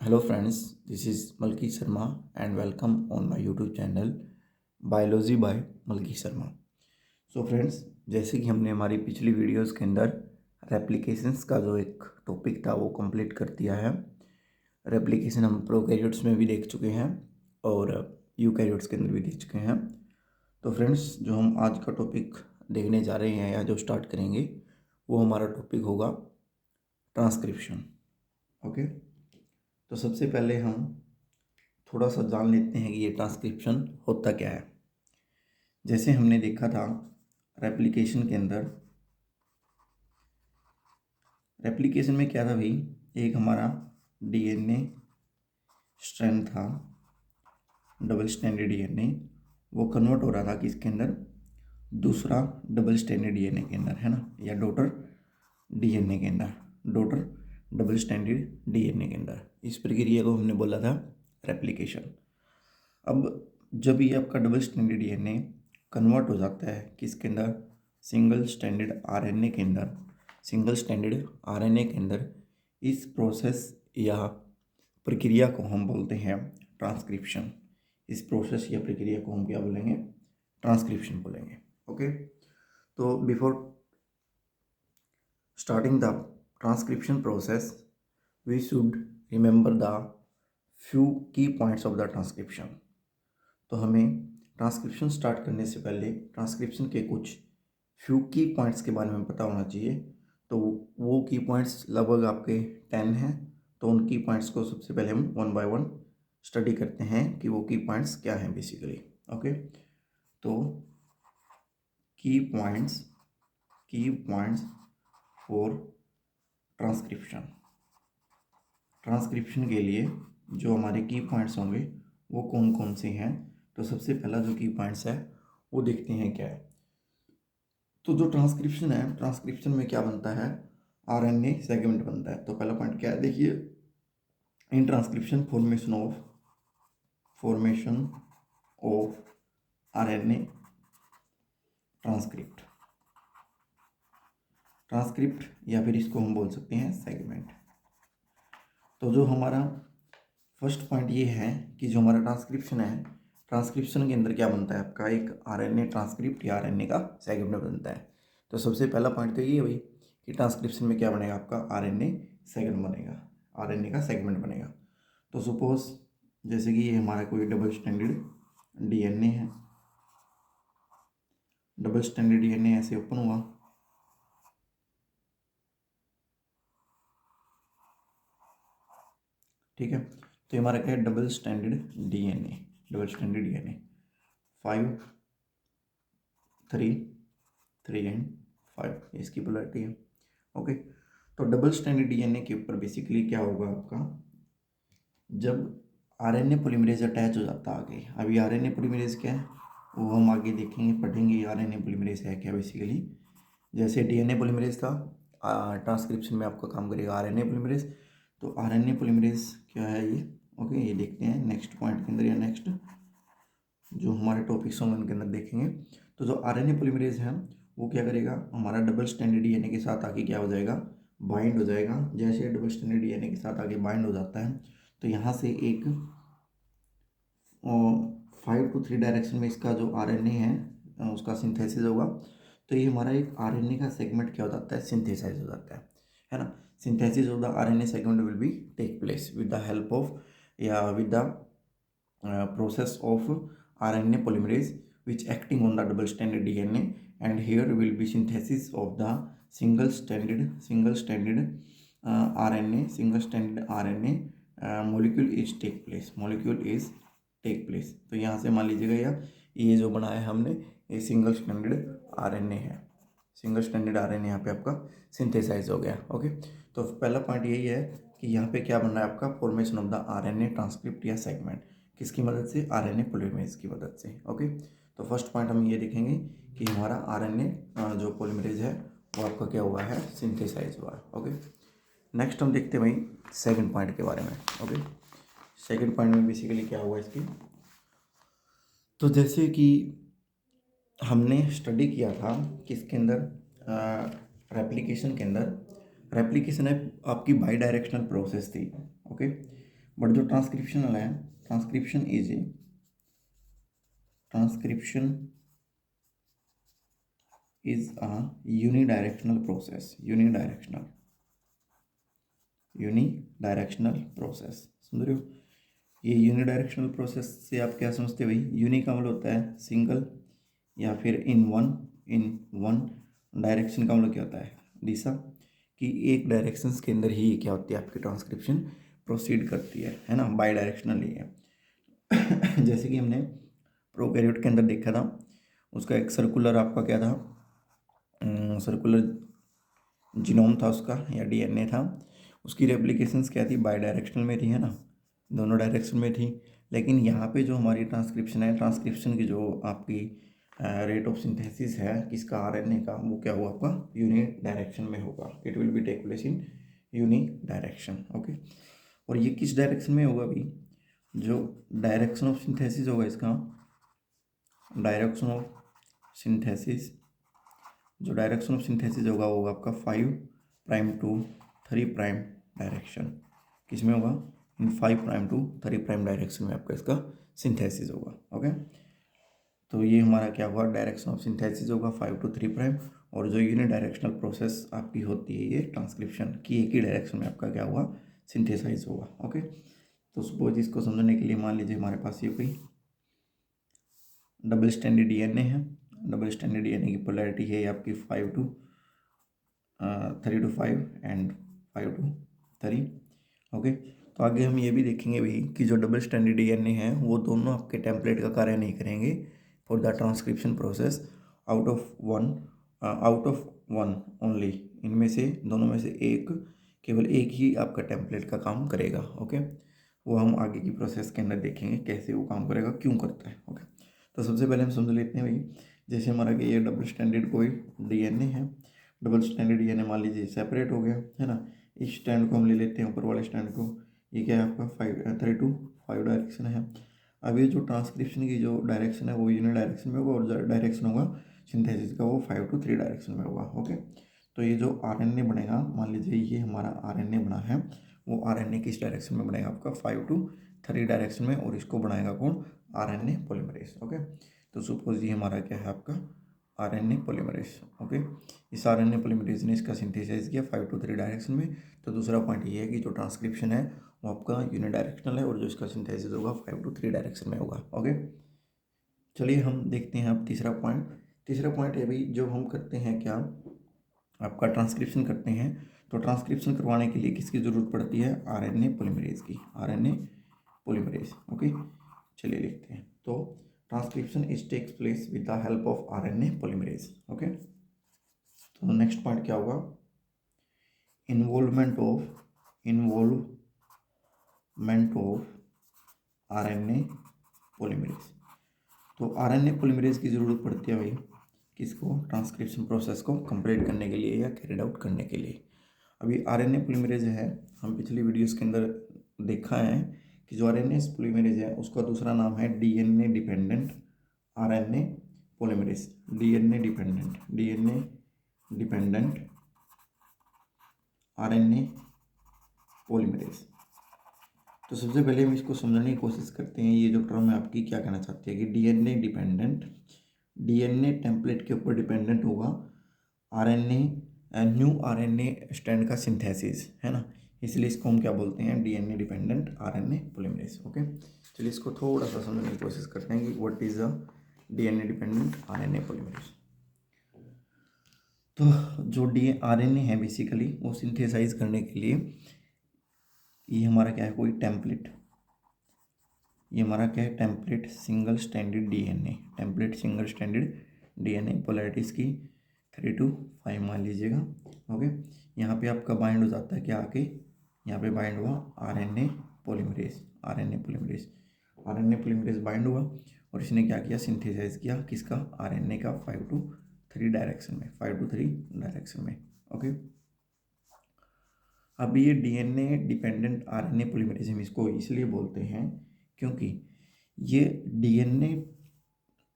Hello friends, this is Malki Sharma and welcome on my YouTube channel biology by Malki Sharma. So friends, जैसे कि हमने हमारी पिछली videos के अंदर रेप्लिकेशंस का जो एक टॉपिक था वो कंप्लीट कर दिया है। रेप्लिकेशन हम प्रोकैरियोट्स में भी देख चुके हैं और यूकैरियोट्स के अंदर भी देख चुके हैं। तो फ्रेंड्स, जो हम आज का टॉपिक देखने जा रहे हैं या जो स्टार्ट करेंगे वो हमारा टॉपिक होगा ट्रांसक्रिप्शन। ओके, तो सबसे पहले हम थोड़ा सा जान लेते हैं कि ये ट्रांसक्रिप्शन होता क्या है। जैसे हमने देखा था रेप्लिकेशन के अंदर, रेप्लिकेशन में क्या था भाई, एक हमारा डीएनए स्ट्रैंड था, डबल स्ट्रैंडेड डीएनए, वो कन्वर्ट हो रहा था किसके अंदर, दूसरा डबल स्ट्रैंडेड डीएनए के अंदर, है ना, या डॉटर डीएनए के अंदर, डॉटर डबल स्ट्रैंडेड डीएनए के अंदर। इस प्रक्रिया को हमने बोला था रेप्लिकेशन। अब जब ये आपका डबल स्ट्रैंडेड डीएनए कन्वर्ट हो जाता है किसके अंदर, सिंगल स्ट्रैंडेड आरएनए के अंदर, सिंगल स्ट्रैंडेड आरएनए के अंदर, इस प्रोसेस या प्रक्रिया को हम बोलते हैं ट्रांसक्रिप्शन। इस प्रोसेस या प्रक्रिया को हम क्या बोलेंगे, ट्रांसक्रिप्शन बोलेंगे। ओके, तो before starting the transcription process we should remember the few key points of the transcription. तो हमें ट्रांसक्रिप्शन स्टार्ट करने से पहले ट्रांसक्रिप्शन के कुछ फ्यू की पॉइंट्स के बारे में पता होना चाहिए। तो वो की पॉइंट्स लगभग आपके 10 हैं। तो उन की पॉइंट्स को सबसे पहले हम वन बाय वन स्टडी करते हैं कि वो की पॉइंट्स क्या हैं बेसिकली। ओके, तो की पॉइंट्स फॉर ट्रांसक्रिप्शन। ट्रांसक्रिप्शन के लिए जो हमारे की पॉइंट्स होंगे वो कौन कौन से हैं, तो सबसे पहला जो की पॉइंट्स है वो देखते हैं क्या है। तो जो ट्रांसक्रिप्शन है, ट्रांसक्रिप्शन में क्या बनता है, आरएनए सेगमेंट बनता है। तो पहला पॉइंट क्या है, देखिए, in transcription formation of RNA transcript, transcript या फिर इसको हम बोल सकते हैं सेगमेंट। तो जो हमारा फर्स्ट पॉइंट ये है कि जो हमारा ट्रांसक्रिप्शन है, ट्रांसक्रिप्शन के अंदर क्या बनता है आपका, एक आरएनए ट्रांसक्रिप्ट या आरएनए का सेगमेंट बनता है। तो सबसे पहला पॉइंट तो ये है भाई कि ट्रांसक्रिप्शन में क्या बनेगा, आपका आरएनए सेगमेंट बनेगा, आरएनए का सेगमेंट बनेगा। तो सपोज जैसे कि ये हमारा कोई डबल स्ट्रैंडेड डीएनए है, डबल स्ट्रैंडेड डीएनए ऐसे ओपन हुआ, ठीक है। तो ये हमारा क्या है, double stranded DNA, double stranded DNA 5 3 3 and 5, इसकी पोलैरिटी है। ओके, तो डबल स्ट्रैंडेड डीएनए के ऊपर बेसिकली क्या होगा आपका, जब आरएनए पॉलीमरेज अटैच हो जाता है आगे। अभी आरएनए पॉलीमरेज क्या है वो हम आगे देखेंगे, पढ़ेंगे आरएनए पॉलीमरेज है क्या बेसिकली। जैसे डीएनए पॉलीमरेज था, ट्रांसक्रिप्शन में आपका काम करेगा आरएनए पॉलीमरेज। तो आरएनए पॉलीमरेज क्या है ये, ओके, ये देखते हैं नेक्स्ट पॉइंट के अंदर या नेक्स्ट जो हमारे टॉपिक्स होंगे उनके अंदर देखेंगे। तो जो आरएनए पॉलीमरेज है वो क्या करेगा, हमारा डबल स्ट्रैंडेड डीएनए के साथ आगे क्या हो जाएगा, बाइंड हो जाएगा। जैसे डबल स्ट्रैंडेड डीएनए के साथ आगे बाइंड हो जाता है तो यहाँ से एक 5 to 3 डायरेक्शन में इसका जो आरएनए है उसका सिंथेसिस होगा। तो ये हमारा एक आरएनए का सेगमेंट क्या हो जाता है, सिंथेसाइज हो जाता है ना। Synthesis of the RNA segment will be take place with the help of या with the process of RNA polymerase which acting on the double stranded DNA, and here will be synthesis of the single stranded RNA molecule is take place। तो यहाँ से मान लीजिएगा यार ये जो बनाया है हमने ये सिंगल स्ट्रैंडेड आरएनए है, सिंगल स्ट्रैंडेड आरएनए यहाँ पे आपका सिंथेसाइज हो गया। ओके, तो पहला पॉइंट यही है कि यहाँ पे क्या बन रहा है आपका, formation of the RNA transcript या सेगमेंट, किसकी मदद से, आरएनए पॉलीमरेज की मदद से। ओके, तो फर्स्ट पॉइंट हम ये देखेंगे कि हमारा आरएनए जो पॉलीमरेज है वो आपका क्या हुआ है, सिंथेसाइज हुआ है। ओके, नेक्स्ट हम देखते हैं भाई सेकंड पॉइंट के बारे में। ओके, सेकंड पॉइंट में बेसिकली क्या हुआ इसकी, तो जैसे कि हमने स्टडी किया था किसके अंदर, रेप्लिकेशन के अंदर। रेप्लिकेशन है आपकी बाई डायरेक्शनल प्रोसेस थी। ओके, बट जो ट्रांसक्रिप्शन वाला है, transcription is a unidirectional process, unidirectional process, समझ रहे हो। ये यूनिडायरेक्शनल प्रोसेस से आप क्या समझते हो भाई, यूनि का मतलब होता है सिंगल, या फिर इन वन डायरेक्शन का मतलब क्या होता है, दिशा, कि एक डायरेक्शंस के अंदर ही क्या होती है आपकी ट्रांसक्रिप्शन प्रोसीड करती है ना, बाई डायरेक्शनली है। जैसे कि हमने प्रोकैरियोट के अंदर देखा था, उसका एक सर्कुलर आपका क्या था, सर्कुलर जीनोम था उसका, या डीएनए था, उसकी रेप्लिकेशंस क्या थी, बाई डायरेक्शनल में थी, है ना, दोनों डायरेक्शन में थी। लेकिन यहाँ पे जो हमारी ट्रांसक्रिप्शन है, ट्रांसक्रिप्शन की जो आपकी रेट ऑफ सिंथेसिस है किसका, आरएनए का, वो क्या हुआ आपका यूनि डायरेक्शन में होगा, it will be take place in unidirection, okay. और ये किस डायरेक्शन में होगा अभी, जो डायरेक्शन ऑफ सिंथेसिस होगा इसका, डायरेक्शन ऑफ सिंथेसिस, जो डायरेक्शन ऑफ सिंथेसिस होगा वो होगा आपका 5' to 3' डायरेक्शन, किसमें होगा, इन 5' to 3' डायरेक्शन में आपका इसका सिंथेसिस होगा, ओके। तो ये हमारा क्या हुआ, डायरेक्शन ऑफ सिंथेसिस होगा 5 to 3', और जो यूनि डायरेक्शनल प्रोसेस आपकी होती है ये ट्रांसक्रिप्शन की, एक ही डायरेक्शन में आपका क्या हुआ, सिंथेसाइज होगा, ओके। तो सपोज इसको समझने के लिए मान लीजिए हमारे पास ये कोई डबल स्टैंडर्ड डीएनए है, डबल स्टैंडर्ड डीएनए की पोलैरिटी है आपकी 5 to 3 to 5 and 5 to 3, okay. तो आगे हम ये भी देखेंगे भाई कि जो डबल स्टैंडर्ड डीएनए है वो दोनों आपके टेम्पलेट का कार्य नहीं करेंगे for the transcription process, out of one only, इनमें से दोनों में से एक, केवल एक ही आपका टेम्पलेट का काम करेगा, ओके। वो हम आगे की प्रोसेस के अंदर देखेंगे कैसे वो काम करेगा, क्यों करता है, ओके। तो सबसे पहले हम समझ लेते हैं भाई, जैसे हमारा कि ये डबल स्टैंडर्ड कोई डीएनए है, डबल स्टैंडर्ड डीएनए मान लीजिए सेपरेट हो गया, है ना। इस स्टैंड को हम ले लेते हैं, ऊपर वाले स्टैंड को, ये क्या है आपका 3 to 5 डायरेक्शन है। अब ये जो ट्रांसक्रिप्शन की जो डायरेक्शन है वो यूनि डायरेक्शन में होगा, और जो डायरेक्शन होगा सिंथेसिस का वो 5 to 3 डायरेक्शन में होगा, ओके। तो ये जो आरएनए बनेगा, मान लीजिए ये हमारा आरएनए बना है, वो आरएनए किस डायरेक्शन में बनेगा आपका 5 to 3 डायरेक्शन में, और इसको बनाएगा कौन, आरएनए पॉलीमरेज, ओके। तो सपोज ये हमारा क्या है आपका आरएनए पॉलीमरेज, ओके। इस आरएनए पॉलीमरेज ने इसका सिंथेसाइज किया 5 to 3 डायरेक्शन में। तो दूसरा पॉइंट ये है कि जो ट्रांसक्रिप्शन है वो आपका यूनिडायरेक्शनल है, और जो इसका सिंथेसिस होगा 5 to 3 डायरेक्शन में होगा, ओके। चलिए हम देखते हैं अब तीसरा पॉइंट है भाई, जब हम करते हैं क्या, आपका ट्रांसक्रिप्शन करते हैं, तो ट्रांसक्रिप्शन करवाने के लिए किसकी ज़रूरत पड़ती है, आरएनए पॉलीमरेज की, आरएनए पॉलीमरेज, ओके। चलिए लिखते हैं, तो transcription is takes place with the help of RNA polymerase, okay. तो नेक्स्ट पॉइंट क्या होगा, इन्वॉल्वमेंट ऑफ आरएनए पॉलीमरेज। तो आरएनए पॉलीमरेज की ज़रूरत पड़ती है भाई किसको, ट्रांसक्रिप्शन प्रोसेस को कंप्लीट करने के लिए या कैरिड आउट करने के लिए। अभी आरएनए पॉलीमरेज है, हम पिछली वीडियोस के अंदर देखा है कि जो आरएनए पॉलीमरेज है उसका दूसरा नाम है DNA dependent RNA polymerase, DNA dependent RNA polymerase. तो सबसे पहले हम इसको समझने की कोशिश करते हैं, ये जो टर्म है आपकी क्या कहना चाहती है कि डीएनए डिपेंडेंट, डीएनए टेम्पलेट के ऊपर डिपेंडेंट होगा आरएनए, न्यू आरएनए स्ट्रैंड का सिंथेसिस, है ना, इसलिए इसको हम क्या बोलते हैं, DNA dependent RNA polymerase, okay. चलिए इसको थोड़ा सा समझने की कोशिश करते हैं कि what is a DNA dependent RNA polymerase. तो जो आरएनए है बेसिकली वो सिंथेसाइज करने के लिए, ये हमारा क्या है, कोई टेम्पलेट, ये हमारा क्या है, template single standard DNA, template single standard DNA, polarities की 3 to 5 मान लीजिएगा, ओके। यहाँ पे आपका बाइंड हो जाता है क्या आके, यहाँ पे बाइंड हुआ RNA polymerase, RNA polymerase bind हुआ, और इसने क्या किया, सिंथेसाइज किया किसका, आरएनए का 5 to 3 डायरेक्शन में, 5 to 3 डायरेक्शन में, ओके। अब ये डीएनए डिपेंडेंट आरएनए पॉलीमरेज हम इसको इसलिए बोलते हैं क्योंकि ये डीएनए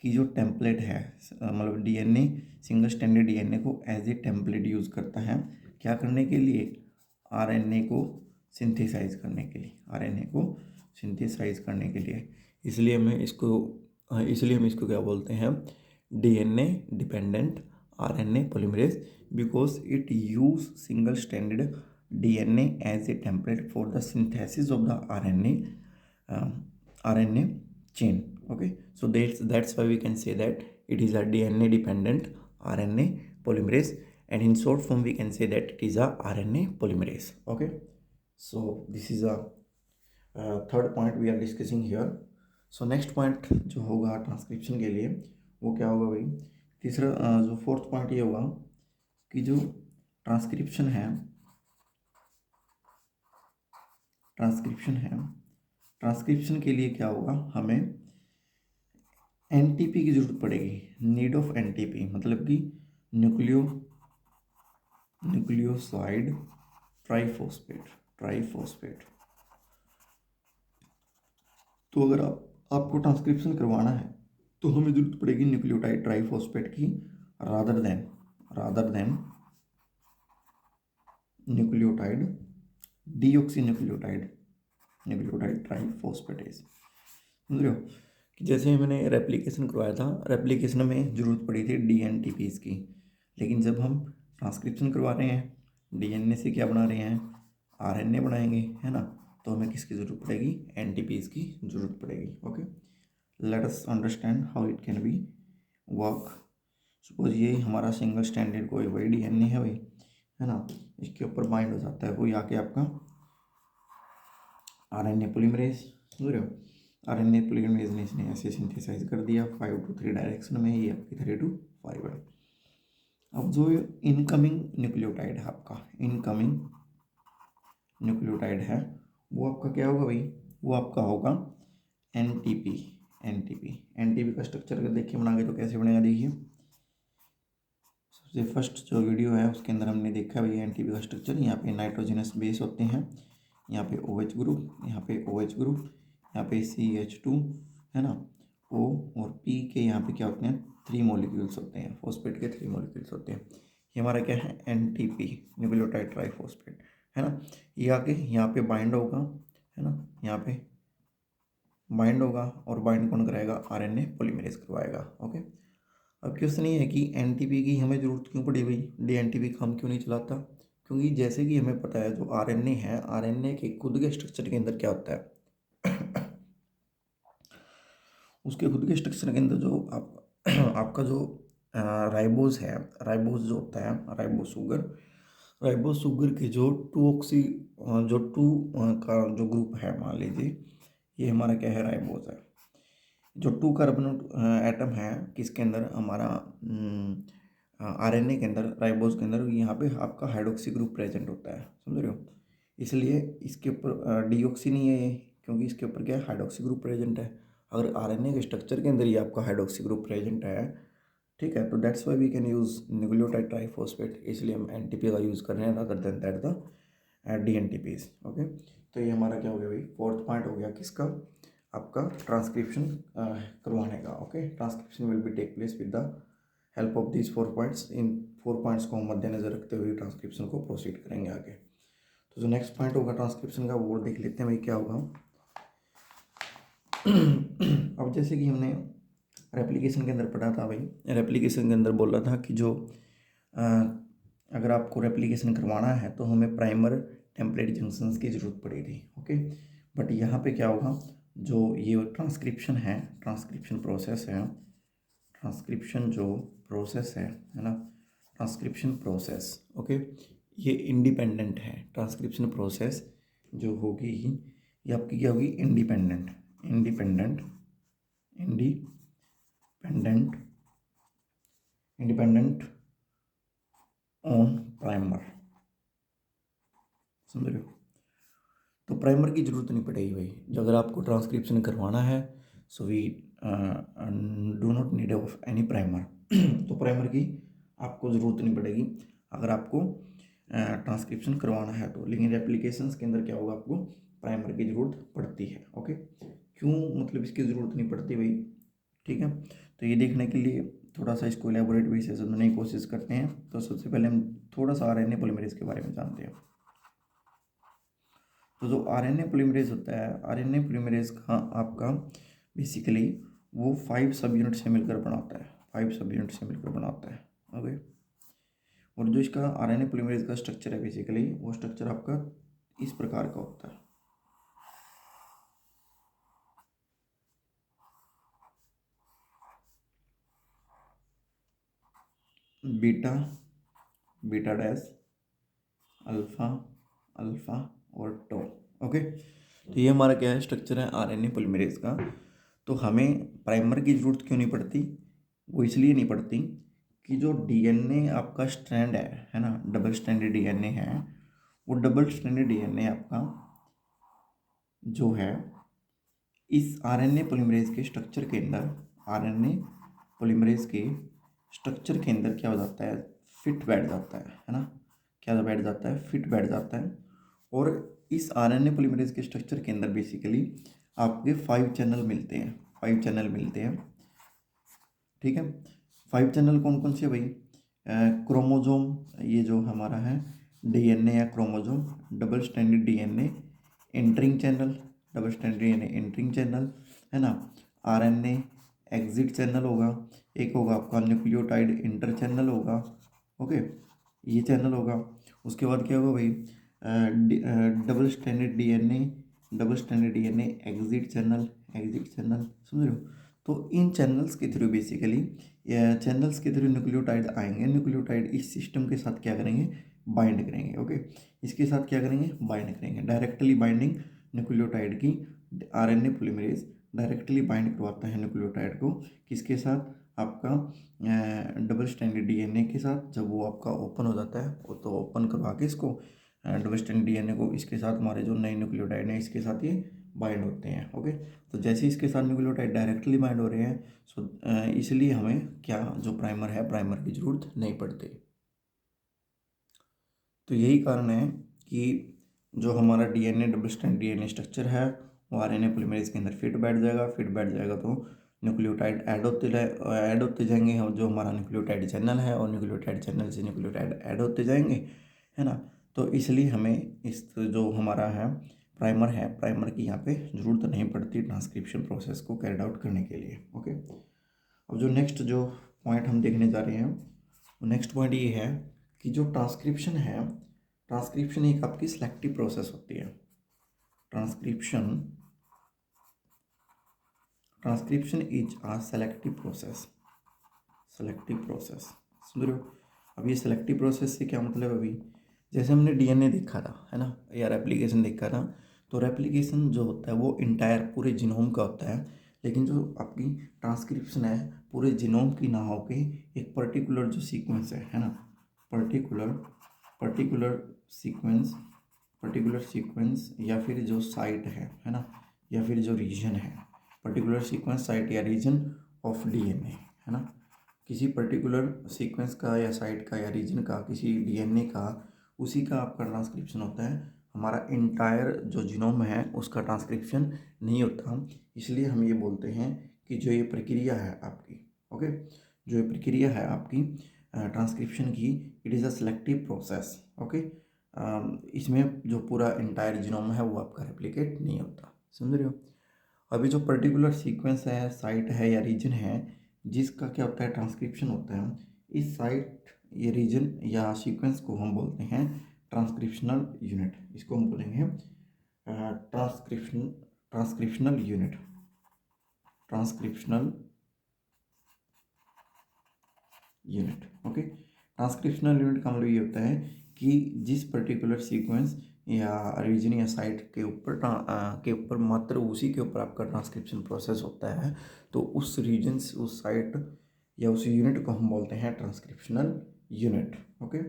की जो टेम्पलेट है, मतलब डीएनए सिंगल स्टैंडर्ड डीएनए को एज ए टेम्पलेट यूज़ करता है, क्या करने के लिए, आरएनए को सिंथेसाइज करने के लिए, आरएनए को सिंथेसाइज करने के लिए। इसलिए हम इसको क्या बोलते हैं, DNA dependent RNA polymerase, because it use single stranded DNA as a template for the synthesis of the RNA chain. Okay, so that's why we can say that it is a DNA dependent RNA polymerase, and in short form we can say that it is a RNA polymerase. Okay, so this is a third point we are discussing here. So next point जो होगा transcription के लिए वो क्या होगा भाई, तीसरा जो फोर्थ पॉइंट ये होगा कि जो ट्रांसक्रिप्शन है ट्रांसक्रिप्शन के लिए क्या होगा, हमें एनटीपी की जरूरत पड़ेगी, नीड ऑफ एनटीपी, मतलब कि न्यूक्लियोसाइड ट्राइफॉस्फेट। तो अगर आपको ट्रांसक्रिप्शन करवाना है तो हमें जरूरत पड़ेगी न्यूक्लियोटाइड ट्राइफॉस्फेट की, रादर देन न्यूक्लियोटाइड न्यूक्लियोटाइड ट्राइफॉस्फेटेज। समझ रहे हो कि जैसे मैंने रेप्लिकेशन करवाया था, रेप्लिकेशन में ज़रूरत पड़ी थी डीएनटीपीज़ की, लेकिन जब हम ट्रांसक्रिप्शन करवा रहे हैं डीएनए से क्या बना रहे हैं, आरएनए बनाएंगे, है ना, तो हमें किसकी ज़रूरत पड़ेगी, एनटीपीज़ की ज़रूरत पड़ेगी। Okay, let us understand how it can be work. Suppose ये हमारा सिंगल स्टैंडर्ड कोई वही डीएनए है भाई, है ना, इसके ऊपर बाइंड हो जाता है कोई आके आपका आरएनए पॉलीमरेज। समझ रहे हो, आरएनए पॉलीमरेज ने इसने ऐसे सिंथेसाइज कर दिया 5 to 3 डायरेक्शन में, ये आपकी 3 to 5 है। अब जो इनकमिंग न्यूक्लियोटाइड है आपका, इनकमिंग न्यूक्लियोटाइड है वो आपका क्या होगा भाई, वो आपका होगा एनटीपी। एनटीपी का स्ट्रक्चर अगर देखिए बनाएंगे तो कैसे बनेगा, देखिए सबसे फर्स्ट जो वीडियो है उसके अंदर हमने देखा भाई एनटीपी का स्ट्रक्चर। यहाँ पे नाइट्रोजनस बेस होते हैं, यहाँ पे OH ग्रुप, यहाँ पे OH ग्रुप, यहाँ पे CH2, है ना, O और P के यहाँ पे क्या होते हैं, 3 मॉलिक्यूल्स होते हैं, फॉस्फेट के 3 मॉलिक्यूल्स होते हैं। ये हमारा क्या है, एनटीपी, न्यूक्लियोटाइड ट्राइफॉस्फेट, है ना। ये आके यहाँ पे बाइंड होगा, है ना, यहाँ पे बाइंड होगा और बाइंड कौन कराएगा, आरएनए पॉलीमरेज करवाएगा। ओके, अब क्वेश्चन ये है कि एनटीपी की हमें ज़रूरत क्यों पड़ी भाई, डीएनटीपी काम क्यों नहीं चलाता, क्योंकि जैसे कि हमें पता है जो आरएनए है, आरएनए के खुद के स्ट्रक्चर के अंदर क्या होता है उसके खुद के स्ट्रक्चर के अंदर जो आपका जो राइबोज है, राइबोज जो होता है, राइबोज शुगर के जो 2 का जो ग्रुप है, मान लीजिए ये हमारा क्या है, राइबोज है। जो 2 कार्बन एटम है किसके अंदर, हमारा आरएनए के अंदर, राइबोज के अंदर, यहाँ पे आपका हाइड्रोक्सी ग्रुप प्रेजेंट होता है। समझ रहे हो, इसलिए इसके ऊपर डीऑक्सी नहीं है ये, क्योंकि इसके ऊपर क्या है, हाइड्रोक्सी ग्रुप प्रेजेंट है। अगर आरएनए के स्ट्रक्चर के अंदर ही आपका हाइड्रोक्सी ग्रुप प्रेजेंट है, ठीक है, तो that's why we can use nucleotide triphosphate, इसलिए हम एनटीपी का यूज़ कर रहे हैं rather than that the dNTPs. Okay, तो ये हमारा क्या हो गया भाई, फोर्थ पॉइंट हो गया किसका, आपका ट्रांसक्रिप्शन करवाने का। Okay, transcription will be take place with the help of these 4 points. इन 4 पॉइंट्स को हम मद्देनजर रखते हुए ट्रांसक्रिप्शन को प्रोसीड करेंगे आगे। तो जो नेक्स्ट पॉइंट होगा ट्रांसक्रिप्शन का वो देख लेते हैं भाई क्या होगा। अब जैसे कि हमने रेप्लिकेशन के अंदर पढ़ा था भाई, रेप्लिकेशन के अंदर बोला था कि जो अगर आपको रेप्लिकेशन करवाना है तो हमें प्राइमर टेम्पलेट जंक्शंस की ज़रूरत पड़ेगी। ओके, बट यहाँ पे क्या होगा, जो ये ट्रांसक्रिप्शन है, ट्रांसक्रिप्शन प्रोसेस है, ट्रांसक्रिप्शन जो प्रोसेस है ना, ट्रांसक्रिप्शन प्रोसेस, ओके, ये इंडिपेंडेंट है। ट्रांसक्रिप्शन प्रोसेस जो होगी ये आपकी क्या होगी, इंडिपेंडेंट ऑन प्राइमर। समझ रहे हो, तो प्राइमर की ज़रूरत नहीं पड़ेगी भाई, जो अगर आपको ट्रांसक्रिप्शन करवाना है so we do not need of any primer. तो प्राइमर की आपको ज़रूरत नहीं पड़ेगी अगर आपको ट्रांसक्रिप्शन करवाना है तो। लेकिन एप्लीकेशंस के अंदर क्या होगा, आपको प्राइमर की ज़रूरत पड़ती है। ओके, क्यों मतलब इसकी ज़रूरत नहीं पड़ती भाई, ठीक है, तो ये देखने के लिए थोड़ा सा इसको एलेबोरेट वे से समझने की कोशिश करते हैं। तो सबसे पहले हम थोड़ा सा आरएनए पॉलीमरेज के बारे में जानते हैं। तो जो आरएनए पॉलीमरेज होता है, आरएनए पॉलीमरेज का आपका बेसिकली वो 5 सब यूनिट से मिलकर बनाता है, 5 सब यूनिट से मिलकर बनाता है। ओके, और जो इसका आरएनए पॉलीमरेज का स्ट्रक्चर है बेसिकली, वो स्ट्रक्चर आपका इस प्रकार का होता है। Beta, beta dash, alpha, alpha और टो। ओके, तो ये हमारा क्या है, स्ट्रक्चर है आरएनए पॉलीमरेज का। तो हमें प्राइमर की ज़रूरत क्यों नहीं पड़ती? वो इसलिए नहीं पड़ती कि जो डीएनए आपका स्ट्रैंड है ना, डबल स्ट्रैंडेड डीएनए है, वो डबल स्ट्रैंडेड डीएनए आपका जो है इस आरएनए पॉलीमरेज के स्ट्रक्चर के अंदर, आरएनए पॉलीमरेज के स्ट्रक्चर के अंदर क्या हो जाता है, फिट बैठ जाता है ना, क्या बैठ जाता है, फिट बैठ जाता है। और इस आरएनए पॉलीमरेज के स्ट्रक्चर के अंदर बेसिकली आपके 5 चैनल मिलते हैं, 5 चैनल मिलते हैं। ठीक है, 5 चैनल कौन कौन से भाई? क्रोमोजोम, ये जो हमारा है डीएनए या chromosome, double stranded DNA entering channel, double stranded DNA entering channel है ना। आरएनए एग्जिट चैनल होगा, एक होगा आपका न्यूक्लियोटाइड इंटर चैनल होगा। ओके, ये चैनल होगा। उसके बाद क्या होगा भाई, double stranded DNA, double stranded DNA exit channel, exit channel, समझ रहे हो। तो इन चैनल्स के थ्रू बेसिकली, चैनल्स के थ्रू न्यूक्लियोटाइड आएंगे, न्यूक्लियोटाइड इस सिस्टम के साथ क्या करेंगे, बाइंड करेंगे। ओके, इसके साथ क्या करेंगे, बाइंड करेंगे, डायरेक्टली बाइंडिंग न्यूक्लियोटाइड की। आरएनए पॉलीमरेज डायरेक्टली बाइंड करवाता है न्यूक्लियोटाइड को, किसके साथ, आपका डबल स्ट्रैंडेड डीएनए के साथ। जब वो आपका ओपन हो जाता है, वो तो ओपन करवा के इसको डबल स्ट्रैंडेड डीएनए को इसके साथ, हमारे जो नए न्यूक्लियोटाइड हैं इसके साथ ये बाइंड होते हैं। ओके, तो जैसे इसके साथ न्यूक्लियोटाइड डायरेक्टली बाइंड हो रहे हैं, सो इसलिए हमें क्या, जो प्राइमर है, प्राइमर की जरूरत नहीं पड़ती। तो यही कारण है कि जो हमारा DNA, double strand DNA structure है, वो आरएनए पॉलीमरेज के अंदर फिट बैठ जाएगा। फिट बैठ जाएगा तो न्यूक्लियोटाइड ऐड होते जाएंगे, और जो हमारा न्यूक्लियोटाइड चैनल है, और न्यूक्लियोटाइड चैनल से न्यूक्लियोटाइड ऐड होते जाएंगे, है ना। तो इसलिए हमें इस जो हमारा है प्राइमर है, प्राइमर की यहाँ पे ज़रूरत नहीं पड़ती ट्रांसक्रिप्शन प्रोसेस को कैरिड आउट करने के लिए। ओके, अब जो नेक्स्ट जो पॉइंट हम देखने जा रहे हैं, वो नेक्स्ट पॉइंट ये है कि जो ट्रांसक्रिप्शन है, ट्रांसक्रिप्शन एक आपकी सिलेक्टिव प्रोसेस होती है। Transcription, transcription is a selective process, selective process, समझ रहे हो। अब ये सेलेक्टिव प्रोसेस से क्या मतलब, अभी जैसे हमने डीएनए देखा था, है ना, या रेप्लिकेशन देखा था, तो रेप्लिकेशन जो होता है वो इंटायर पूरे जीनोम का होता है। लेकिन जो आपकी ट्रांसक्रिप्शन है, पूरे जीनोम की ना होके एक पर्टिकुलर जो सीक्वेंस है ना, particular particular sequence, particular sequence या फिर जो साइट है ना, या फिर जो रीजन है, पर्टिकुलर सीक्वेंस, साइट या रीजन ऑफ डीएनए, है ना। किसी पर्टिकुलर सीक्वेंस का या साइट का या रीजन का, किसी डीएनए का, उसी का आपका ट्रांसक्रिप्शन होता है। हमारा इंटायर जो जीनोम है उसका ट्रांसक्रिप्शन नहीं होता। इसलिए हम ये बोलते हैं कि जो ये प्रक्रिया है आपकी, ओके, जो ये प्रक्रिया है आपकी ट्रांसक्रिप्शन की, it is a selective process. Okay, इसमें जो पूरा इंटायर जीनोम है वो आपका रेप्लिकेट नहीं होता, समझ रहे हो। अभी जो पर्टिकुलर सीक्वेंस है, साइट है या रीजन है, जिसका क्या होता है, ट्रांसक्रिप्शन होता है, इस साइट, ये रीजन या सीक्वेंस को हम बोलते हैं ट्रांसक्रिप्शनल यूनिट। इसको हम बोलेंगे transcription, transcriptional unit, transcriptional unit. Okay, transcriptional unit का मतलब ये होता है कि जिस पर्टिकुलर सीक्वेंस या रीजन या साइट के ऊपर मात्र उसी के ऊपर आपका ट्रांसक्रिप्शन प्रोसेस होता है, तो उस रीजन, उस साइट या उस यूनिट को हम बोलते हैं ट्रांसक्रिप्शनल यूनिट। ओके,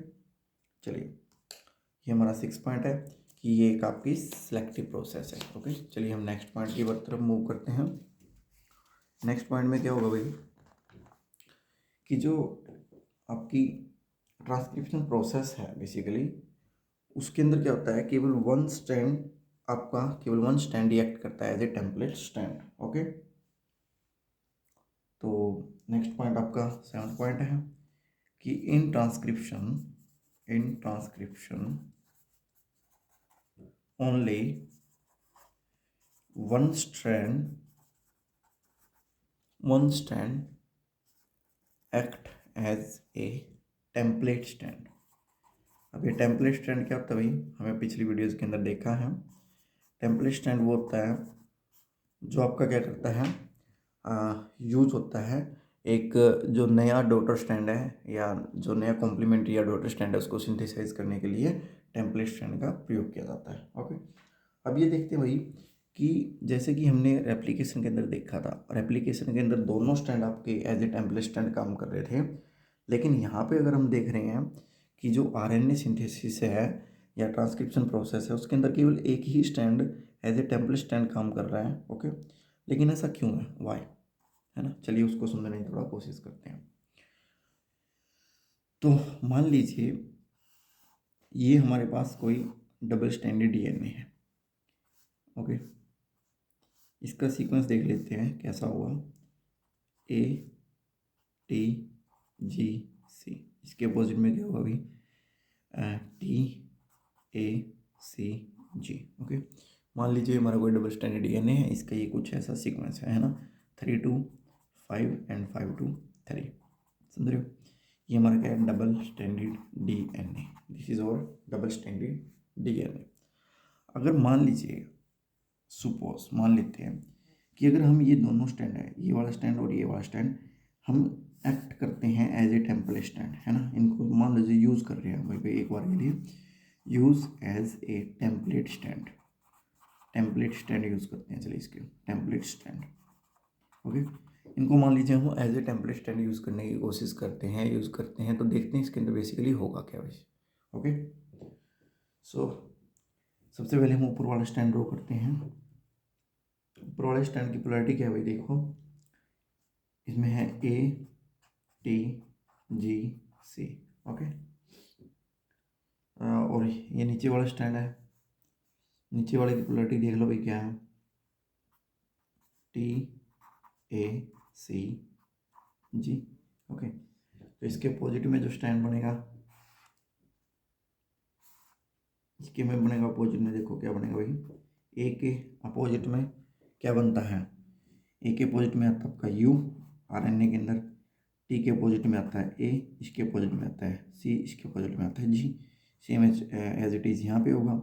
चलिए, ये हमारा 6 पॉइंट है कि ये एक आपकी सिलेक्टिव प्रोसेस है। ओके, चलिए हम नेक्स्ट पॉइंट की तरफ मूव करते हैं। नेक्स्ट पॉइंट में क्या होगा भाई, कि जो आपकी ट्रांसक्रिप्शन प्रोसेस है बेसिकली, उसके अंदर क्या होता है, केवल वन स्ट्रैंड, आपका केवल वन स्ट्रैंड रिएक्ट करता है as a template strand. Okay, तो नेक्स्ट पॉइंट आपका 7th पॉइंट है कि in transcription only one strand act as a template strand। अब ये टेम्पलेट स्टैंड क्या होता है भाई, हमें पिछली वीडियोस के अंदर देखा है। टेम्पलेट स्टैंड वो होता है जो आपका क्या करता है, यूज होता है एक जो नया डॉटर स्टैंड है या जो नया कॉम्प्लीमेंट्री या डॉटर स्टैंड है उसको सिंथेसाइज करने के लिए टेम्पलेट स्टैंड का प्रयोग किया जाता है। ओके, अब ये देखते हैं भाई कि जैसे कि हमने रेप्लिकेशन के अंदर देखा था, रेप्लिकेशन के अंदर दोनों स्टैंड आपके एज ए टेम्पलेट स्टैंड काम कर रहे थे, लेकिन यहाँ पे अगर हम देख रहे हैं कि जो आरएनए सिंथेसिस है या ट्रांसक्रिप्शन प्रोसेस है उसके अंदर केवल एक ही stand as a template stand काम कर रहा है। ओके, लेकिन ऐसा क्यों है, वाई, है ना। चलिए उसको समझने की थोड़ा कोशिश करते हैं। तो मान लीजिए ये हमारे पास कोई डबल स्टैंडर्ड डीएनए है। ओके, इसका सीक्वेंस देख लेते हैं कैसा हुआ, ए टी जी सी। इसके अपोजिट में क्या हुआ अभी, T A C ji. Okay, मान लीजिए हमारा कोई डबल स्टैंडर्ड डीएनए है, इसका ये कुछ ऐसा सीक्वेंस है ना, 3 to 5 एंड 5 to 3। समझ रहे हो, ये हमारा क्या है, double standard DNA. This is और डबल स्टैंडर्ड डीएनए। अगर मान लीजिए, सुपोज मान लेते हैं कि अगर हम ये दोनों स्टैंड है, ये वाला स्टैंड और ये वाला स्टैंड, हम एक्ट करते हैं एज ए टेम्पलेट स्टैंड, है ना। इनको मान लीजिए यूज़ कर रहे हैं भाई एक बार के लिए, use as a template stand, template stand use करते हैं। चलिए इसके टेम्पलेट स्टैंड, ओके, इनको मान लीजिए हम as a template stand use करने की कोशिश करते हैं, तो देखते हैं इसके अंदर बेसिकली होगा क्या वैसे। ओके, सो सबसे पहले हम ऊपर वाला स्टैंड ड्रॉ करते हैं। ऊपर वाले स्टैंड की पोलैरिटी क्या है भाई, देखो इसमें है A T G C. Okay, और ये नीचे वाला स्टैंड है, नीचे वाले की पोलैरिटी देख लो भाई क्या है, T A C ji. Okay, तो इसके अपोजिट में जो स्टैंड बनेगा, इसके में बनेगा अपोजिट में, देखो क्या बनेगा भाई, ए के अपोजिट में क्या बनता है, ए के अपोजिट में आता है आपका यू आरएनए के अंदर, टी के अपोजिट में आता है ए, इसके अपोजिट में आता है सी, इसके अपोजिट में आता है जी। सेम एज इट इज़ यहाँ पे होगा,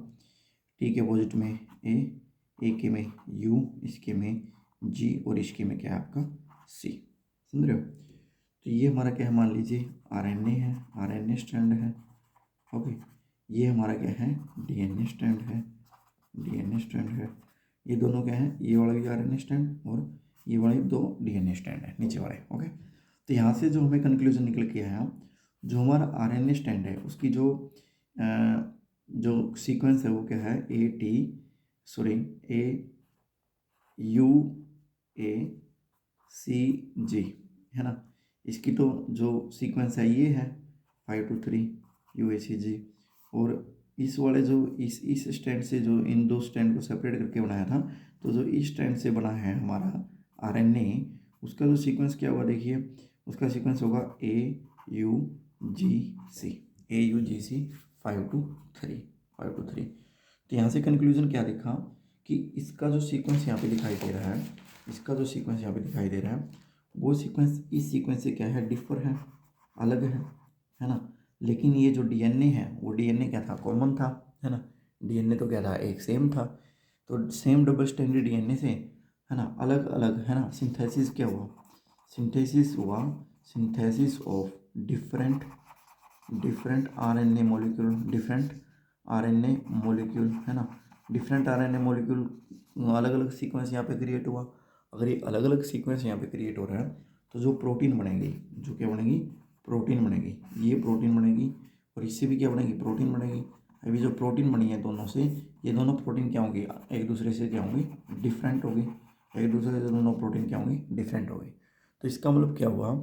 टी के अपोजिट में ए के में यू, इसके में जी और इसके में क्या है आपका सी। समझ रहे हो, तो ये हमारा क्या है, मान लीजिए आरएनए है, आरएनए स्ट्रैंड है। ओके, ये हमारा क्या है, डीएनए स्ट्रैंड है, डीएनए स्ट्रैंड है। ये दोनों क्या है, ये वाला भी आरएनए स्ट्रैंड और ये वाले दो डीएनए स्ट्रैंड है नीचे वाले। ओके, तो यहाँ से जो हमें कंक्लूजन निकल के आया, जो हमारा आरएनए स्ट्रैंड है उसकी जो सीक्वेंस है वो क्या है, ए यू ए सी जी, है ना। इसकी तो जो सीक्वेंस है ये है 5 to 3 यू ए सी जी, और इस वाले जो इस स्टैंड से जो इन दो स्टैंड को सेपरेट करके बनाया था, तो जो इस स्टैंड से बना है हमारा आरएनए, उसका जो सीक्वेंस क्या होगा देखिए, उसका सीक्वेंस होगा A U G C, A U G C 5 to 3। तो यहाँ से कंक्लूजन क्या दिखा कि इसका जो सीक्वेंस यहाँ पे दिखाई दे रहा है, इसका जो सीक्वेंस यहाँ पे दिखाई दे रहा है, वो सीक्वेंस इस सीक्वेंस से क्या है, डिफर है, अलग है ना। लेकिन ये जो डीएनए है वो डीएनए क्या था, कॉमन था, है ना। डीएनए तो क्या था, एक सेम था। तो सेम डबल स्टैंडर्ड डीएनए से, है ना, अलग अलग, है ना, सिंथेसिस क्या हुआ, सिंथेसिस हुआ, synthesis of different RNA molecule, different RNA molecule, है ना। डिफरेंट आरएनए मॉलिक्यूल, अलग अलग सीक्वेंस यहाँ पे क्रिएट हुआ। अगर ये अलग अलग सीक्वेंस यहाँ पे क्रिएट हो रहा है तो जो प्रोटीन बनेगी, जो क्या बनेगी, प्रोटीन बनेगी, ये प्रोटीन बनेगी और इससे भी क्या बनेगी, प्रोटीन बनेगी। अभी जो प्रोटीन बनी है दोनों से, ये दोनों प्रोटीन क्या होंगी, एक दूसरे से क्या होंगी, डिफरेंट होगी। एक दूसरे से दोनों प्रोटीन क्या होंगी, डिफरेंट होगी। तो इसका मतलब क्या हुआ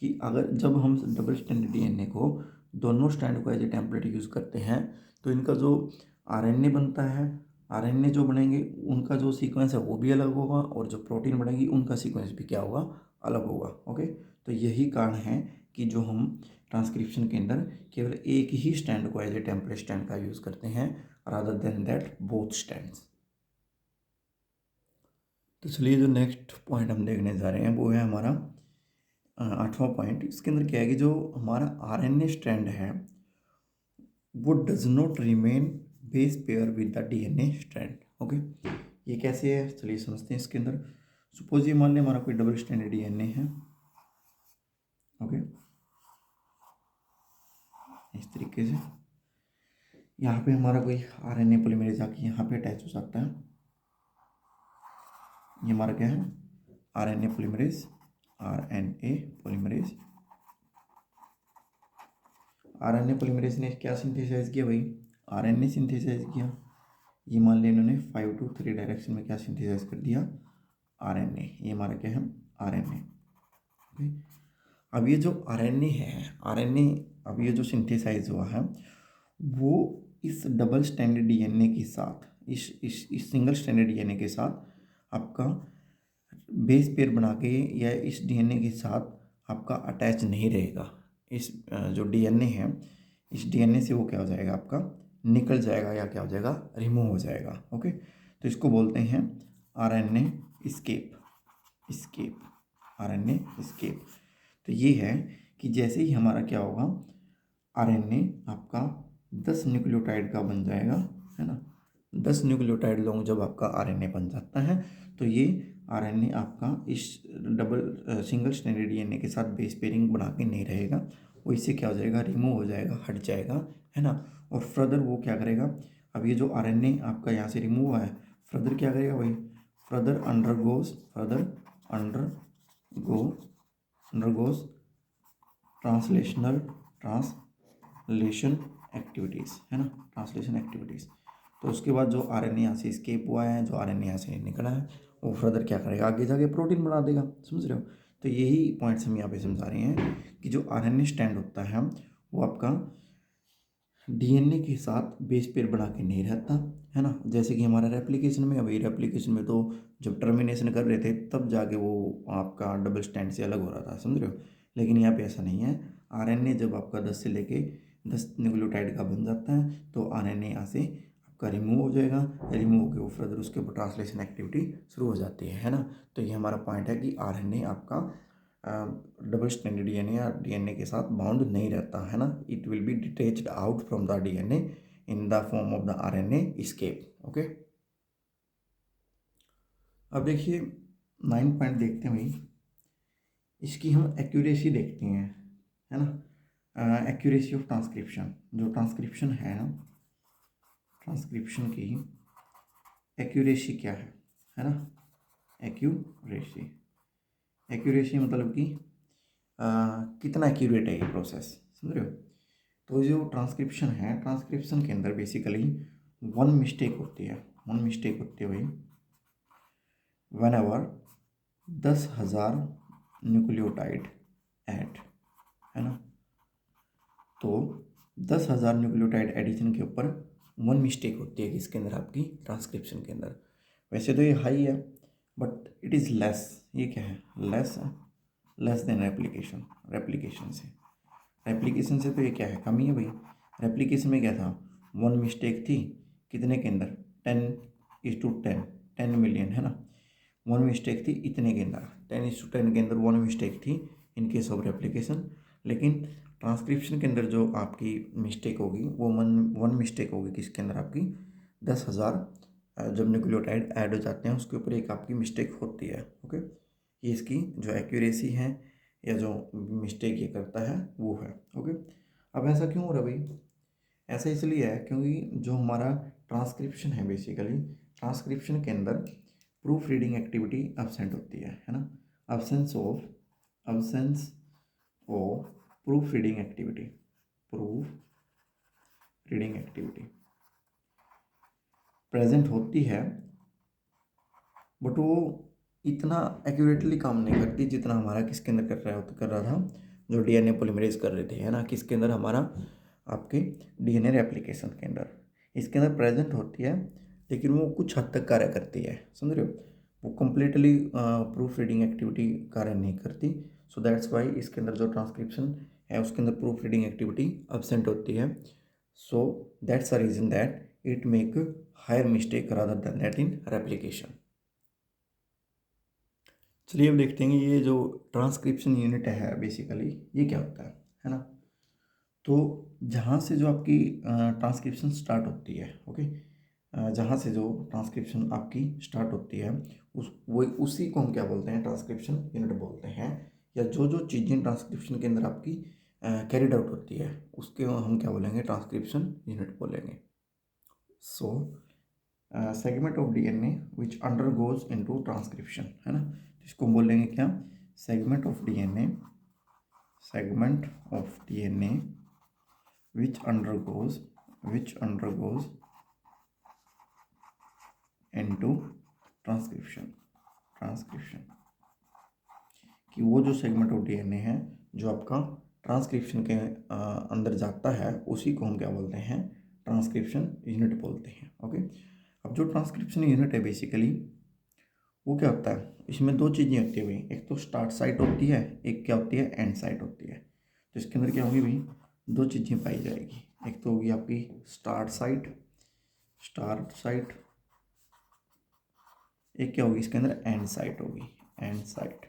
कि अगर जब हम डबल स्टैंडर्ड डीएनए को दोनों स्टैंड को एज ए टेम्पलेट यूज़ करते हैं, तो इनका जो आरएनए बनता है, आरएनए जो बनेंगे उनका जो सीक्वेंस है वो भी अलग होगा, और जो प्रोटीन बनेगी उनका सीक्वेंस भी क्या होगा, अलग होगा। ओके, तो यही कारण है कि जो हम ट्रांसक्रिप्शन के अंदर केवल एक ही स्टैंड को एज ए टेम्पलेट स्टैंड का यूज़ करते हैं, rather than that both stands. तो चलिए जो नेक्स्ट पॉइंट हम देखने जा रहे हैं वो है हमारा 8वां पॉइंट। इसके अंदर क्या है कि जो हमारा आरएनए स्ट्रैंड है वो does not remain base pair with the DNA strand. Okay, ये कैसे है चलिए समझते हैं। इसके अंदर सपोज ये मान लें हमारा कोई डबल स्ट्रैंड डीएनए है। ओके, इस तरीके से यहाँ पे हमारा कोई आरएनए पॉलीमरेज आके यहाँ पे अटैच हो सकता है। ये हमारा क्या है, RNA polymerase, RNA polymerase. RNA polymerase ने क्या सिंथेसाइज किया भाई, आरएनए सिंथेसाइज किया। ये मान लिया इन्होंने 5 to 3 डायरेक्शन में क्या सिंथेसाइज कर दिया, आरएनए। ये हमारा क्या है, आरएनए। ओके, अब ये जो आरएनए है, आरएनए अब ये जो सिंथेसाइज हुआ है वो इस डबल स्टैंडर्ड डीएनए के साथ, इस सिंगल स्टैंडर्ड डीएनए के साथ आपका बेस पेयर बना के या इस डीएनए के साथ आपका अटैच नहीं रहेगा। इस जो डीएनए है, इस डीएनए से वो क्या हो जाएगा, आपका निकल जाएगा या क्या हो जाएगा, रिमूव हो जाएगा। ओके, तो इसको बोलते हैं RNA escape, escape, RNA escape. तो ये है कि जैसे ही हमारा क्या होगा, आरएनए आपका 10 न्यूक्लियोटाइड का बन जाएगा, है ना। 10 न्यूक्लियोटाइड लॉन्ग जब आपका आरएनए बन जाता है तो ये आरएनए आपका इस डबल सिंगल स्ट्रैंडेड डीएनए के साथ बेस पेयरिंग बना के नहीं रहेगा, वो इससे क्या हो जाएगा, रिमूव हो जाएगा, हट जाएगा, है ना। और फर्दर वो क्या करेगा, अब ये जो आरएनए आपका यहाँ से रिमूव हुआ है, फर्दर क्या करेगा भाई, फर्दर अंडरगोज ट्रांसलेशन एक्टिविटीज़, है ना, ट्रांसलेशन एक्टिविटीज़। तो उसके बाद जो आरएनए यहाँ से एस्केप हुआ है, जो आरएनए यहाँ से निकला है, वो फर्दर क्या करेगा, आगे जाके प्रोटीन बना देगा। समझ रहे हो। तो यही पॉइंट्स हम यहाँ पे समझा रहे हैं कि जो आरएनए स्टैंड होता है वो आपका डीएनए के साथ बेस पेयर बना के नहीं रहता, है ना। जैसे कि हमारा रेप्लिकेशन में, अभी रेप्लिकेशन में तो जब टर्मिनेशन कर रहे थे तब जाके वो आपका डबल स्टैंड से अलग हो रहा था, समझ रहे हो। लेकिन यहाँ पे ऐसा नहीं है। आरएनए जब आपका 10 से लेके 10 न्यूक्लियोटाइड का बन जाता है तो आरएनए यहाँ से आपका रिमूव हो जाएगा, रिमूव होकर वो फर्दर उसके ऊपर ट्रांसलेशन एक्टिविटी शुरू हो जाती है ना। तो ये हमारा पॉइंट है कि आरएनए आपका डबल स्टैंडर्ड डीएनए या डीएनए के साथ बाउंड नहीं रहता, है ना। It will B detached out from the DNA in the form of the RNA escape. Okay, अब देखिए 9 पॉइंट देखते हैं भाई। इसकी हम एक्यूरेसी देखते हैं, है ना। एक्यूरेसी ऑफ ट्रांसक्रिप्शन, जो ट्रांसक्रिप्शन है ना, ट्रांसक्रिप्शन की एक्यूरेसी क्या है ना। एक्यूरेसी, एक्यूरेसी मतलब कि कितना एक्यूरेट है ये प्रोसेस, समझ रहे हो। तो जो ट्रांसक्रिप्शन है, ट्रांसक्रिप्शन के अंदर बेसिकली वन मिस्टेक होती है भाई, वन एवर 10,000 न्यूक्लियोटाइड ऐड, है ना। तो 10,000 न्यूक्लियोटाइड एडिशन के ऊपर वन मिस्टेक होती है किसके अंदर, आपकी ट्रांसक्रिप्शन के अंदर। वैसे तो ये हाई है बट इट इज़ लेस, ये क्या है, लेस देन रेप्लिकेशन से तो ये क्या है, कमी है भाई। रेप्लिकेशन में क्या था, वन मिस्टेक थी कितने के अंदर, 10:10, 10 मिलियन, है ना। वन मिस्टेक थी इतने के अंदर, 10:10 के अंदर वन मिस्टेक थी इन केस ऑफ रेप्लिकेशन। लेकिन ट्रांसक्रिप्शन के अंदर जो आपकी मिस्टेक होगी वो वन मिस्टेक होगी किसके अंदर, आपकी 10,000 जब न्यूक्लियोटाइड ऐड हो जाते हैं उसके ऊपर एक आपकी मिस्टेक होती है। ओके, ये इसकी जो एक्यूरेसी है या जो मिस्टेक ये करता है वो है। ओके, अब ऐसा क्यों हो रहा है भाई, ऐसा इसलिए है क्योंकि जो हमारा ट्रांसक्रिप्शन है, बेसिकली ट्रांसक्रिप्शन के अंदर प्रूफ रीडिंग एक्टिविटी एब्सेंट होती है ना। Absence of proof reading activity present होती है बट वो इतना एक्यूरेटली काम नहीं करती जितना हमारा किसके अंदर कर रहा था, जो डीएनए पॉलीमरेज कर रहे थे, है ना। किसके अंदर, हमारा आपके डीएनए रेप्लिकेशन के अंदर इसके अंदर प्रेजेंट होती है लेकिन वो कुछ हद तक कार्य करती है, समझ रहे हो। वो कम्प्लीटली प्रूफ रीडिंग एक्टिविटी कार्य नहीं करती। सो दैट्स वाई इसके अंदर जो ट्रांसक्रिप्शन है उसके अंदर प्रूफ रीडिंग एक्टिविटी एब्सेंट होती है। So that's the reason that it make higher mistake rather than that in replication. चलिए अब देखते हैं ये जो ट्रांसक्रिप्शन यूनिट है बेसिकली ये क्या होता है ना। तो जहाँ से जो आपकी ट्रांसक्रिप्शन स्टार्ट होती है, ओके, जहाँ से जो ट्रांसक्रिप्शन आपकी स्टार्ट होती है उसी को हम क्या बोलते हैं, ट्रांसक्रिप्शन यूनिट बोलते हैं। या जो जो चीज़ें ट्रांसक्रिप्शन के अंदर आपकी कैरिड आउट होती है उसके हम क्या बोलेंगे, ट्रांसक्रिप्शन यूनिट बोलेंगे। So segment of DNA which undergoes into transcription, है ना, इसको बोलेंगे क्या, segment of DNA, segment of DNA which undergoes into transcription कि वो जो सेगमेंट ऑफ डीएनए है जो आपका ट्रांसक्रिप्शन के अंदर जाता है उसी को हम क्या बोलते हैं, ट्रांसक्रिप्शन यूनिट बोलते हैं। ओके, अब जो ट्रांसक्रिप्शन यूनिट है बेसिकली वो क्या होता है, इसमें दो चीज़ें होती है भाई, एक तो स्टार्ट साइट होती है, एक क्या होती है, एंड साइट होती है। तो इसके अंदर क्या होगी भाई, दो चीज़ें पाई जाएगी, एक तो होगी आपकी स्टार्ट साइट, एक क्या होगी इसके अंदर, एंड साइट होगी, एंड साइट।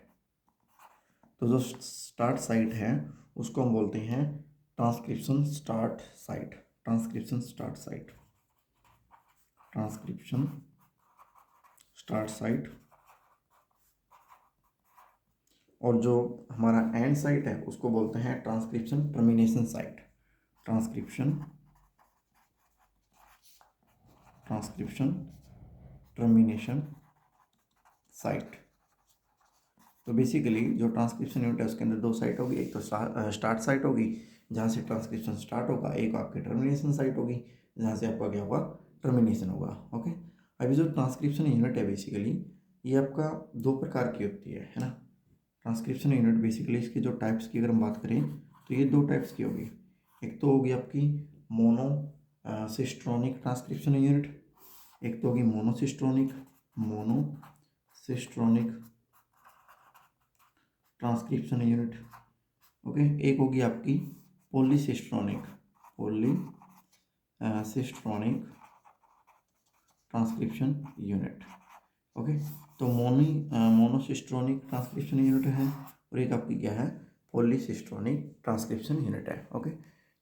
तो जो स्टार्ट साइट है उसको हम बोलते हैं transcription start site, transcription start site, transcription start site. और जो हमारा एंड साइट है उसको बोलते हैं transcription termination site, transcription termination site. तो बेसिकली जो ट्रांसक्रिप्शन यूनिट है उसके अंदर दो साइट होगी, एक तो स्टार्ट साइट होगी जहाँ से ट्रांसक्रिप्शन स्टार्ट होगा, एक आपकी टर्मिनेशन साइट होगी जहाँ से आपका क्या होगा, टर्मिनेशन होगा। ओके, अभी जो ट्रांसक्रिप्शन यूनिट है बेसिकली ये आपका दो प्रकार की होती है ना। ट्रांसक्रिप्शन यूनिट बेसिकली इसके जो टाइप्स की अगर हम बात करें तो ये दो टाइप्स की होगी, एक तो होगी आपकी मोनोसिस्ट्रोनिक ट्रांसक्रिप्शन यूनिट, एक तो होगी मोनोसिस्ट्रोनिक ट्रांसक्रिप्शन यूनिट। ओके, एक होगी आपकी पॉलीसिस्ट्रोनिक ट्रांसक्रिप्शन यूनिट। ओके, तो मोनोसिस्ट्रोनिक ट्रांसक्रिप्शन यूनिट है और एक आपकी क्या है, पॉलीसिस्ट्रोनिक ट्रांसक्रिप्शन यूनिट है। ओके,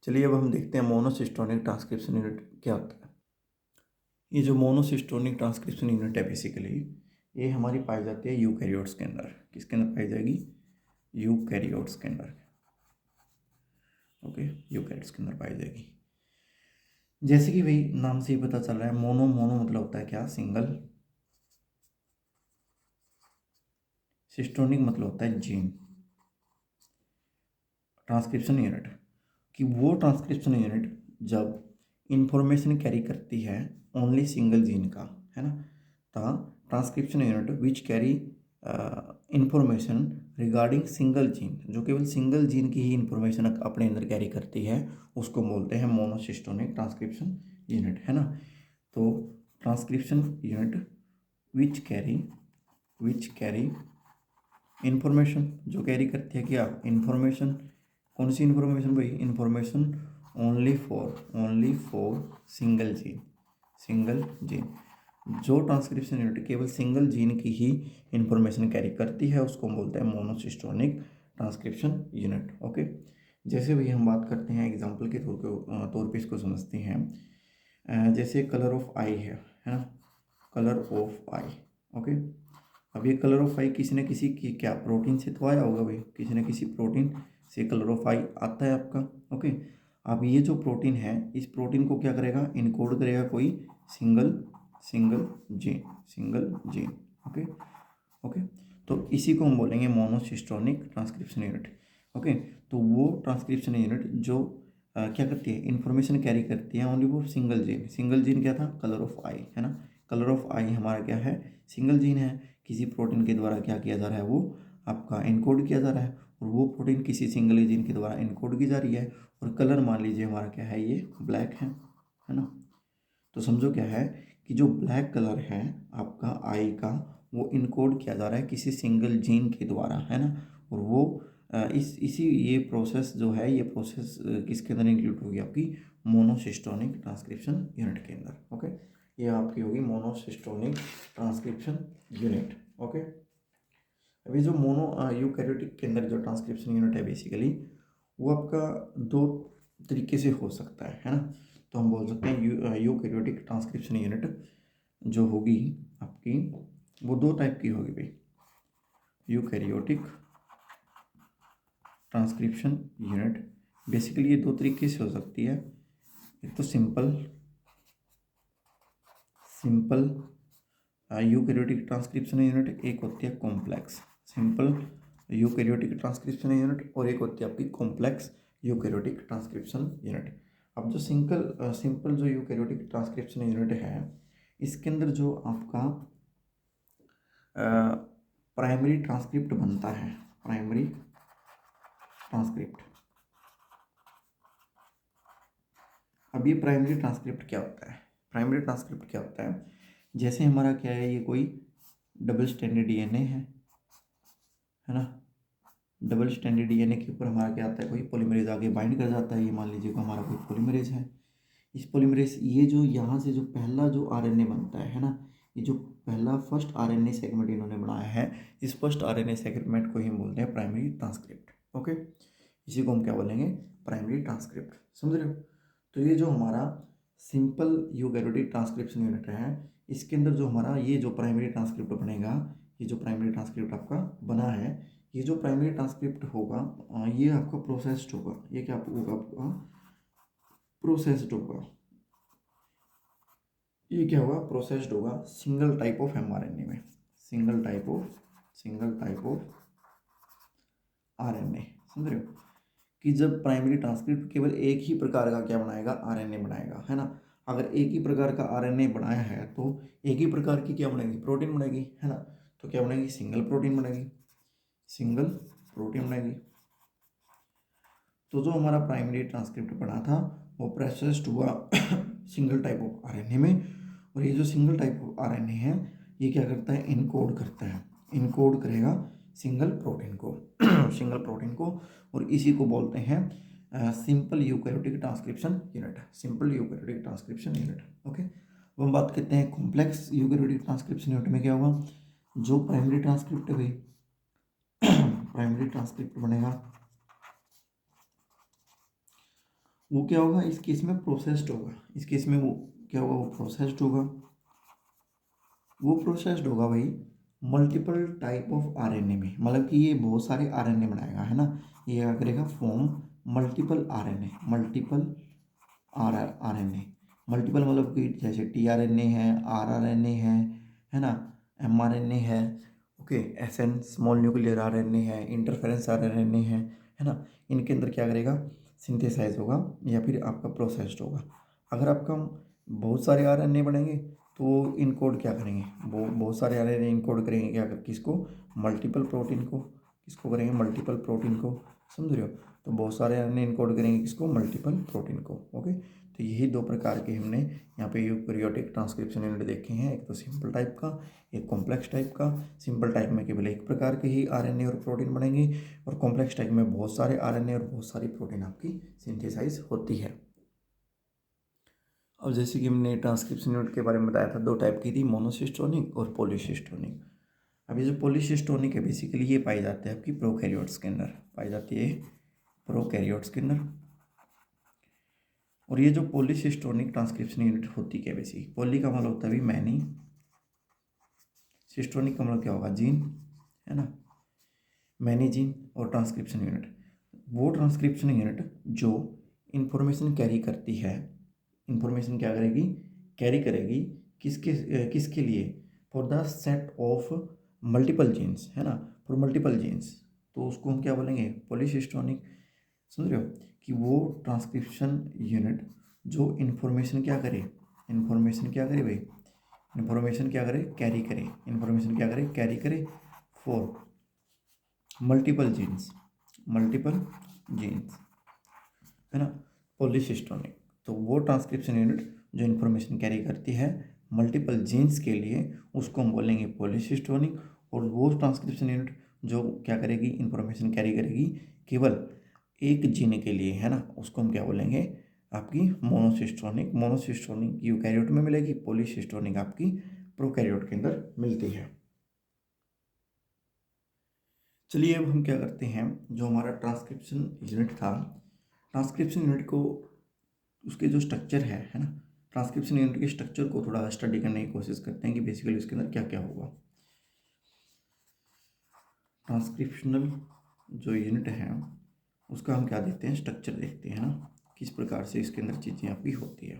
चलिए अब हम देखते हैं मोनोसिस्ट्रोनिक ट्रांसक्रिप्शन यूनिट क्या होता है। ये जो मोनोसिस्ट्रोनिक ट्रांसक्रिप्शन यूनिट है बेसिकली ये हमारी पाई जाती है यूकैरियोट्स के अंदर। किसके अंदर पाई जाएगी, यूकैरियोट्स के अंदर। ओके, यूकैरियोट्स के अंदर पाई जाएगी। जैसे कि भाई नाम से ही पता चल रहा है, मोनो मतलब होता है क्या, सिंगल, सिस्ट्रोनिक मतलब होता है जीन। ट्रांसक्रिप्शन यूनिट कि वो ट्रांसक्रिप्शन यूनिट जब इंफॉर्मेशन कैरी करती है ओनली सिंगल जीन का, है ना, तो transcription unit which carry information regarding single gene, जो केवल सिंगल जीन की ही इंफॉर्मेशन अपने अंदर कैरी करती है उसको बोलते हैं मोनोसिस्टोनिक ट्रांसक्रिप्शन यूनिट, है ना। तो transcription unit which carry information, जो कैरी करती है क्या, इंफॉर्मेशन, कौन सी इंफॉर्मेशन भाई, information only for single gene. जो ट्रांसक्रिप्शन यूनिट केवल सिंगल जीन की ही इंफॉर्मेशन कैरी करती है उसको हम बोलते हैं मोनोसिस्टोनिक ट्रांसक्रिप्शन यूनिट। ओके, जैसे भाई हम बात करते हैं एग्जांपल के तौर पे इसको समझते हैं। जैसे कलर ऑफ आई है ना, कलर ऑफ आई। ओके, अब ये कलर ऑफ आई किसी न किसी की क्या प्रोटीन से तो आया होगा भाई, किसी न किसी प्रोटीन से कलर ऑफ आई आता है आपका। ओके, अब ये जो प्रोटीन है इस प्रोटीन को क्या करेगा, इनकोड करेगा कोई सिंगल जीन। ओके, तो इसी को हम बोलेंगे मोनोसिस्टोनिक ट्रांसक्रिप्शन यूनिट। ओके, तो वो ट्रांसक्रिप्शन यूनिट जो क्या करती है, इंफॉर्मेशन कैरी करती है ओनली वो सिंगल जीन क्या था, कलर ऑफ आई, है ना। कलर ऑफ आई हमारा क्या है, सिंगल जीन है, किसी प्रोटीन के द्वारा क्या किया जा रहा है, वो आपका इनकोड किया जा रहा है और वो प्रोटीन किसी सिंगल जीन के द्वारा इनकोड की जा रही है। और कलर मान लीजिए हमारा क्या है, ये ब्लैक है ना। तो समझो क्या है कि जो ब्लैक कलर है आपका आई का वो इनकोड किया जा रहा है किसी सिंगल जीन के द्वारा, है ना। और वो इसी ये प्रोसेस जो है, ये प्रोसेस किसके अंदर इंक्लूड होगी? आपकी मोनोसिस्टोनिक ट्रांसक्रिप्शन यूनिट के अंदर। ओके, ये आपकी होगी मोनोसिस्टोनिक ट्रांसक्रिप्शन यूनिट। ओके, अभी जो मोनो यूकैरियोटिक के अंदर जो ट्रांसक्रिप्शन यूनिट है बेसिकली, वो आपका दो तरीके से हो सकता है ना। तो हम बोल सकते हैं यूकैरियोटिक ट्रांसक्रिप्शन यूनिट जो होगी आपकी, वो दो टाइप की होगी भाई। यूकैरियोटिक ट्रांसक्रिप्शन यूनिट बेसिकली ये दो तरीके से हो सकती है। एक तो सिंपल यूकैरियोटिक ट्रांसक्रिप्शन यूनिट, एक होती है complex simple eukaryotic transcription unit, और एक होती है आपकी कॉम्प्लेक्स यूकैरियोटिक ट्रांसक्रिप्शन यूनिट। अब जो सिंपल जो यूकैरियोटिक ट्रांसक्रिप्शन यूनिट है, इसके अंदर जो आपका प्राइमरी ट्रांसक्रिप्ट बनता है, प्राइमरी ट्रांसक्रिप्ट। अब ये प्राइमरी ट्रांसक्रिप्ट क्या होता है? प्राइमरी ट्रांसक्रिप्ट क्या होता है? जैसे हमारा क्या है, ये कोई डबल स्टैंडर्ड डीएनए है ना। डबल स्टैंडर्ड डीएनए के ऊपर हमारा क्या आता है, कोई पॉलीमरेज आगे बाइंड कर जाता है। ये मान लीजिए कि हमारा कोई पॉलीमरेज है। इस पॉलीमरेज, ये जो यहाँ से जो पहला जो आरएनए बनता है ना, ये जो पहला फर्स्ट आरएनए सेगमेंट इन्होंने बनाया है, इस फर्स्ट आरएनए सेगमेंट को ही बोलते हैं प्राइमरी ट्रांसक्रिप्ट। ओके, इसी को हम क्या बोलेंगे? Primary transcript. समझ रहे हो? तो ये जो हमारा सिंपल यूकैरियोटिक ट्रांसक्रिप्शन यूनिट है, इसके अंदर जो हमारा ये जो प्राइमरी ट्रांसक्रिप्ट बनेगा, ये जो प्राइमरी ट्रांसक्रिप्ट आपका बना है, ये जो प्राइमरी ट्रांसक्रिप्ट होगा, ये आपका प्रोसेस्ड होगा। ये क्या होगा? आपका प्रोसेस्ड होगा। ये क्या होगा? प्रोसेस्ड होगा सिंगल टाइप ऑफ एमआरएनए में, सिंगल टाइप ऑफ आरएनए। समझ रहे हो कि जब प्राइमरी ट्रांसक्रिप्ट केवल एक ही प्रकार का क्या बनाएगा? आरएनए बनाएगा, है ना। अगर एक ही प्रकार का आरएनए बनाया है तो एक ही प्रकार की क्या बनेगी? प्रोटीन बनेगी, है ना। तो क्या बनेगी? सिंगल प्रोटीन बनेगी, सिंगल प्रोटीन बनेगी। तो जो हमारा प्राइमरी ट्रांसक्रिप्ट बना था, वो प्रोसेस्ड हुआ सिंगल टाइप ऑफ आरएनए में। और ये जो सिंगल टाइप ऑफ आरएनए है, ये क्या करता है? इनकोड करता है, इनकोड करेगा सिंगल प्रोटीन को सिंगल प्रोटीन को। और इसी को बोलते हैं simple eukaryotic transcription unit, simple eukaryotic transcription unit. Okay, अब हम बात करते हैं कॉम्प्लेक्स यूकैरियोटिक ट्रांसक्रिप्शन यूनिट में क्या होगा? जो प्राइमरी ट्रांसक्रिप्ट है प्राइमरी ट्रांसक्रिप्ट बनेगा, वो क्या होगा? इस केस में प्रोसेस्ड होगा। इस केस में वो क्या होगा? वो प्रोसेस्ड होगा। वो प्रोसेस्ड होगा भाई मल्टीपल टाइप ऑफ आरएनए में, मतलब कि ये बहुत सारे आरएनए बनाएगा, है ना। ये क्या करेगा? Form multiple RNA, multiple RNA. Multiple मतलब कि जैसे टीआरएनए है, आरआरएनए है ना, एमआरएनए है, okay, SN small nuclear RNA है, इंटरफेरेंस आरएनए है ना। इनके अंदर क्या करेगा? सिंथेसाइज होगा या फिर आपका प्रोसेस्ड होगा। अगर आपका बहुत सारे आरएनए बनेंगे तो वो इनकोड क्या करेंगे? वो बहुत सारे आरएनए इनकोड करेंगे क्या? किसको? मल्टीपल प्रोटीन को। किसको करेंगे? मल्टीपल प्रोटीन को। समझ रहे हो? तो बहुत सारे आरएनए इनकोड करेंगे किसको? मल्टीपल प्रोटीन को। ओके, तो यही दो प्रकार के हमने यहाँ पे यूकैरियोटिक ट्रांसक्रिप्शन यूनिट देखे हैं, एक तो सिंपल टाइप का, एक कॉम्प्लेक्स टाइप का। सिंपल टाइप में केवल एक प्रकार के ही आरएनए और प्रोटीन बनेंगे, और कॉम्प्लेक्स टाइप में बहुत सारे आरएनए और बहुत सारी प्रोटीन आपकी सिंथेसाइज होती है। अब जैसे कि हमने ट्रांसक्रिप्शन यूनिट के बारे में बताया था, दो टाइप की थी, मोनोसिस्टोनिक और पॉलीसिस्टोनिक। अब ये जो पॉलीसिस्टोनिक है बेसिकली ये पाई जाती है आपकी प्रोकैरियोट्स के अंदर, पाई जाती है प्रोकैरियोट्स के अंदर। और ये जो पॉलीसिस्टोनिक ट्रांसक्रिप्शन यूनिट होती क्या? बेसिक पॉली का मतलब होता है भी मैनी, सिस्टोनिक का मतलब क्या होगा? जीन, है ना, मैनी जीन। और ट्रांसक्रिप्शन यूनिट वो ट्रांसक्रिप्शन यूनिट जो इंफॉर्मेशन कैरी करती है, इंफॉर्मेशन क्या करेगी? कैरी करेगी किसके लिए? For the set of multiple genes, है ना, फॉर मल्टीपल जीन्स। तो उसको हम क्या बोलेंगे? पॉलीसिस्टोनिक। समझ रहे हो कि वो ट्रांसक्रिप्शन यूनिट जो इंफॉर्मेशन क्या करे? इंफॉर्मेशन क्या करे भाई? इंफॉर्मेशन क्या करे? कैरी करे। इंफॉर्मेशन क्या करे? कैरी करे for multiple genes, multiple genes, है ना, पॉलीसिस्टोनिक। तो वो ट्रांसक्रिप्शन यूनिट जो इन्फॉर्मेशन कैरी करती है मल्टीपल जीन्स के लिए, उसको हम बोलेंगे पॉलीसिस्टोनिक। और वो ट्रांसक्रिप्शन यूनिट जो क्या करेगी, इंफॉर्मेशन कैरी करेगी केवल एक जीन के लिए, है ना, उसको हम क्या बोलेंगे, आपकी मोनोसिस्टोनिक। मोनोसिस्टोनिक यूकैरियोट में मिलेगी, पॉलीसिस्टोनिक आपकी प्रोकैरियोट के अंदर मिलती है। चलिए अब हम क्या करते हैं, जो हमारा ट्रांसक्रिप्शन यूनिट था, ट्रांसक्रिप्शन यूनिट को उसके जो स्ट्रक्चर है ना, ट्रांसक्रिप्शन यूनिट के स्ट्रक्चर को थोड़ा स्टडी करने की कोशिश करते हैं कि बेसिकली उसके अंदर क्या क्या होगा। ट्रांसक्रिप्शनल जो यूनिट है उसका हम क्या देखते हैं, स्ट्रक्चर देखते हैं ना, किस प्रकार से इसके अंदर चीज़ें आपकी होती है।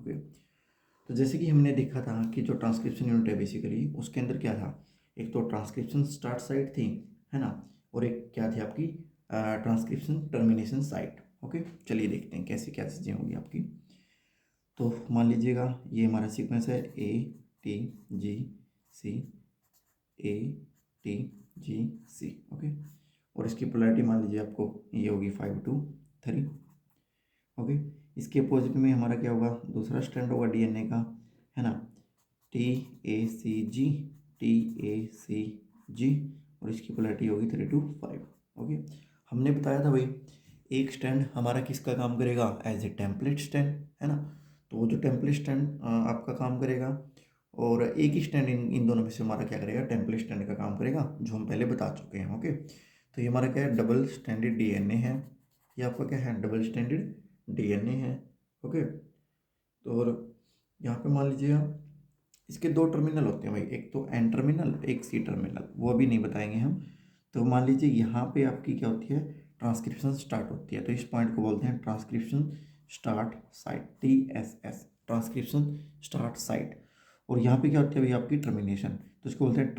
ओके, तो जैसे कि हमने देखा था कि जो ट्रांसक्रिप्शन यूनिट है बेसिकली उसके अंदर क्या था, एक तो ट्रांसक्रिप्शन स्टार्ट साइट थी, है ना, और एक क्या थी आपकी ट्रांसक्रिप्शन टर्मिनेशन साइट। ओके, चलिए देखते हैं कैसे क्या चीज़ें होंगी आपकी। तो मान लीजिएगा ये हमारा सीक्वेंस है A T G C, A T G C. Okay, और इसकी पोलैरिटी मान लीजिए आपको ये होगी 5 to 3। ओके, इसके अपोजिट में हमारा क्या होगा, दूसरा स्ट्रैंड होगा डीएनए का, है ना, T A C ji, T A सी जी, और इसकी पोलैरिटी होगी 3 to 5। ओके, हमने बताया था भाई एक स्टैंड हमारा किसका काम करेगा, एज ए टेम्पलेट स्टैंड, है ना, तो वो जो टेम्पलेट स्टैंड आपका काम करेगा, और एक ही स्टैंड इन दोनों में से हमारा क्या करेगा, टेम्पलेट स्टैंड का काम करेगा, जो हम पहले बता चुके हैं। ओके, तो ये हमारा क्या है, डबल स्टैंडर्ड डीएनए है, ये आपका क्या है, डबल स्टैंडर्ड डीएनए है। ओके, तो और यहाँ पे मान लीजिए इसके दो टर्मिनल होते हैं भाई, एक तो एन टर्मिनल, एक सी टर्मिनल, वो अभी नहीं बताएंगे हम। तो मान लीजिए यहाँ पे आपकी क्या होती है, ट्रांसक्रिप्शन स्टार्ट होती है, तो इस पॉइंट को बोलते हैं transcription start site, TSS, transcription start site. और यहाँ पे क्या होती है भाई आपकी टर्मिनेशन, तो इसको बोलते हैं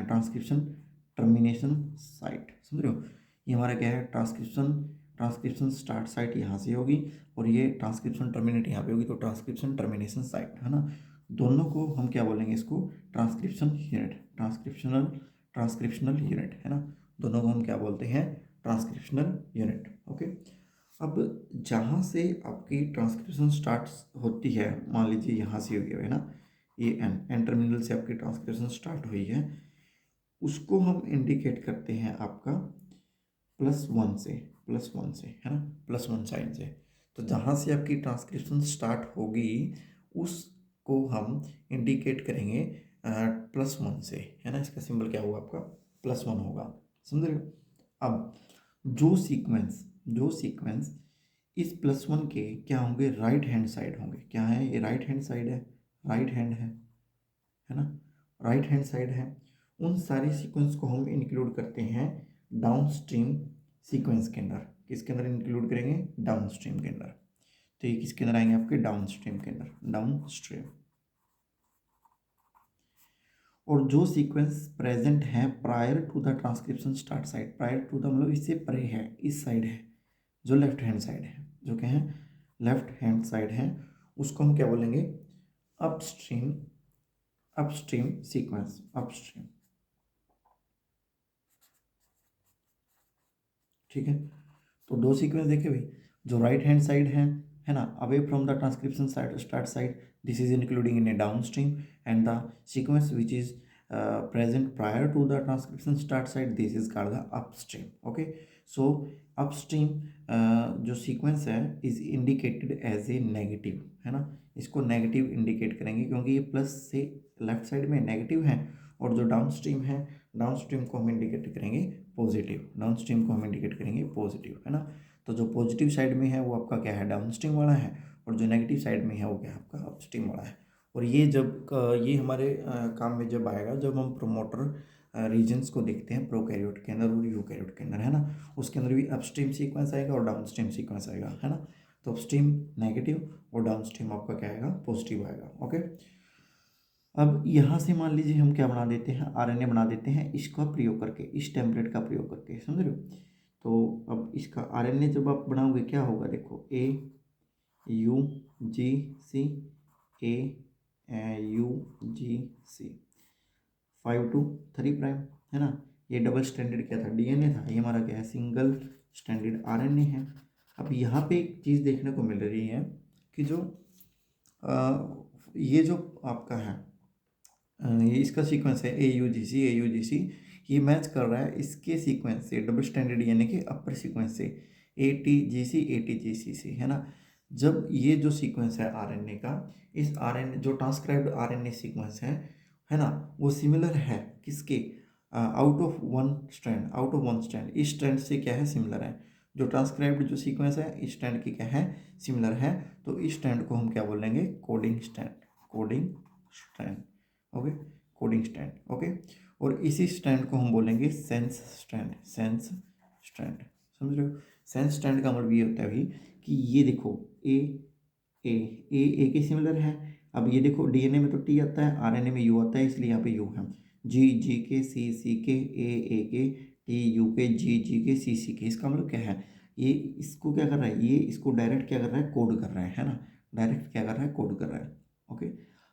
ट्रांसक्रिप्शन टर्मिनेशन साइट। समझ रहे हो, ये हमारा क्या है, ट्रांसक्रिप्शन स्टार्ट साइट यहाँ से होगी, और ये ट्रांसक्रिप्शन टर्मिनेट यहाँ पे होगी, तो ट्रांसक्रिप्शन टर्मिनेशन साइट, है ना। दोनों को हम क्या बोलेंगे, इसको ट्रांसक्रिप्शन यूनिट, ट्रांसक्रिप्शनल यूनिट, है ना, दोनों को हम क्या बोलते हैं, ट्रांसक्रिप्शनल यूनिट। ओके, अब जहाँ से आपकी ट्रांसक्रिप्शन स्टार्ट होती है, मान लीजिए यहाँ से हुई है ना, ये एन टर्मिनल से आपकी ट्रांसक्रिप्शन स्टार्ट हुई है, उसको हम इंडिकेट करते हैं आपका +1 से, +1 से, है ना, +1 साइन से। तो जहाँ से आपकी ट्रांसक्रिप्शन स्टार्ट होगी उसको हम इंडिकेट करेंगे +1 से, है ना, इसका सिंबल क्या होगा आपका, +1 होगा। समझ रहे हो, अब जो सीक्वेंस इस +1 के क्या होंगे, राइट हैंड साइड होंगे, क्या है ये, राइट हैंड साइड है, राइट हैंड है ना, राइट हैंड साइड है, उन सारी सीक्वेंस को हम इंक्लूड करते हैं डाउनस्ट्रीम सीक्वेंस के अंदर। किसके अंदर इंक्लूड करेंगे, डाउनस्ट्रीम के अंदर। तो ये किसके अंदर आएंगे, आपके डाउनस्ट्रीम के अंदर, डाउनस्ट्रीम। और जो सीक्वेंस प्रेजेंट है prior to the transcription start side, prior to the मतलब इससे परे है, इस साइड है, जो लेफ्ट हैंड साइड है, जो क्या है, लेफ्ट हैंड साइड है, उसको हम क्या बोलेंगे, अपस्ट्रीम, अपस्ट्रीम सीक्वेंस, अपस्ट्रीम। ठीक है, तो दो सीक्वेंस देखे भाई, जो राइट हैंड साइड है ना, away from the transcription side start side, this is including in A down stream, and the sequence which is present prior to the transcription start site, this is called the upstream. Okay, so upstream जो sequence है is indicated as a negative, है ना, इसको negative indicate करेंगे क्योंकि ये plus से left side में नेगेटिव है, और जो डाउन स्ट्रीम है, डाउन स्ट्रीम को हम इंडिकेट करेंगे पॉजिटिव, डाउन स्ट्रीम को हम इंडिकेट करेंगे पॉजिटिव, है ना। तो जो पॉजिटिव साइड में है वो आपका क्या है, डाउन स्ट्रीम वाला है, और जो नेगेटिव साइड में है वो क्या है, आपका अपस्ट्रीम वाला है। और ये जब ये हमारे काम में जब आएगा, जब हम प्रोमोटर रीजन्स को देखते हैं प्रोकैरियोट के अंदर और यूकैरियोट के अंदर, है ना, उसके अंदर भी अपस्ट्रीम सीक्वेंस आएगा और डाउनस्ट्रीम सीक्वेंस आएगा, है ना। तो अपस्ट्रीम नेगेटिव और डाउनस्ट्रीम आपका क्या आएगा, पॉजिटिव आएगा। ओके, अब यहाँ से मान लीजिए हम क्या बना देते हैं, आरएनए बना देते हैं, इसका प्रयोग करके, इस टेम्पलेट का प्रयोग करके, समझ रहे हो। तो अब इसका आरएनए जब आप बनाओगे क्या होगा, देखो AUGC, AUGC 5 to 3 है ना। ये डबल स्टैंडर्ड क्या था, डीएनए था, ये हमारा क्या है, सिंगल स्टैंडर्ड आरएनए है। अब यहाँ पे एक चीज़ देखने को मिल रही है कि जो ये जो आपका है ये इसका सीक्वेंस है AUGC, ये मैच कर रहा है इसके सीक्वेंस से, डबल स्टैंडर्ड डीएनए के अपर सीक्वेंस से, ATGC से, है ना। जब ये जो सीक्वेंस है आरएनए का, इस आरएनए जो ट्रांसक्राइब्ड आरएनए सीक्वेंस है ना, वो सिमिलर है किसके, आउट ऑफ वन स्ट्रैंड, इस स्ट्रैंड से क्या है, सिमिलर है। जो ट्रांसक्राइब्ड जो सीक्वेंस है इस स्ट्रैंड की क्या है, सिमिलर है। तो इस स्ट्रैंड को हम क्या बोलेंगे, coding strand, okay, coding strand, okay. और इसी स्ट्रैंड को हम बोलेंगे सेंस स्ट्रैंड, समझ रहे हो। सेंस स्ट्रैंड का मतलब ये होता है भाई कि ये देखो ए के सिमिलर है। अब ये देखो डीएनए में तो टी आता है, आरएनए में यू आता है, इसलिए यहाँ पे यू है। जी के, सी के, ए के, टी यू के, जी के, सी के। इसका मतलब क्या है, ये इसको क्या कर रहा है, ये इसको डायरेक्ट क्या कर रहा है, कोड कर रहा है ना, डायरेक्ट क्या कर रहा है, कोड कर रहा है, ओके।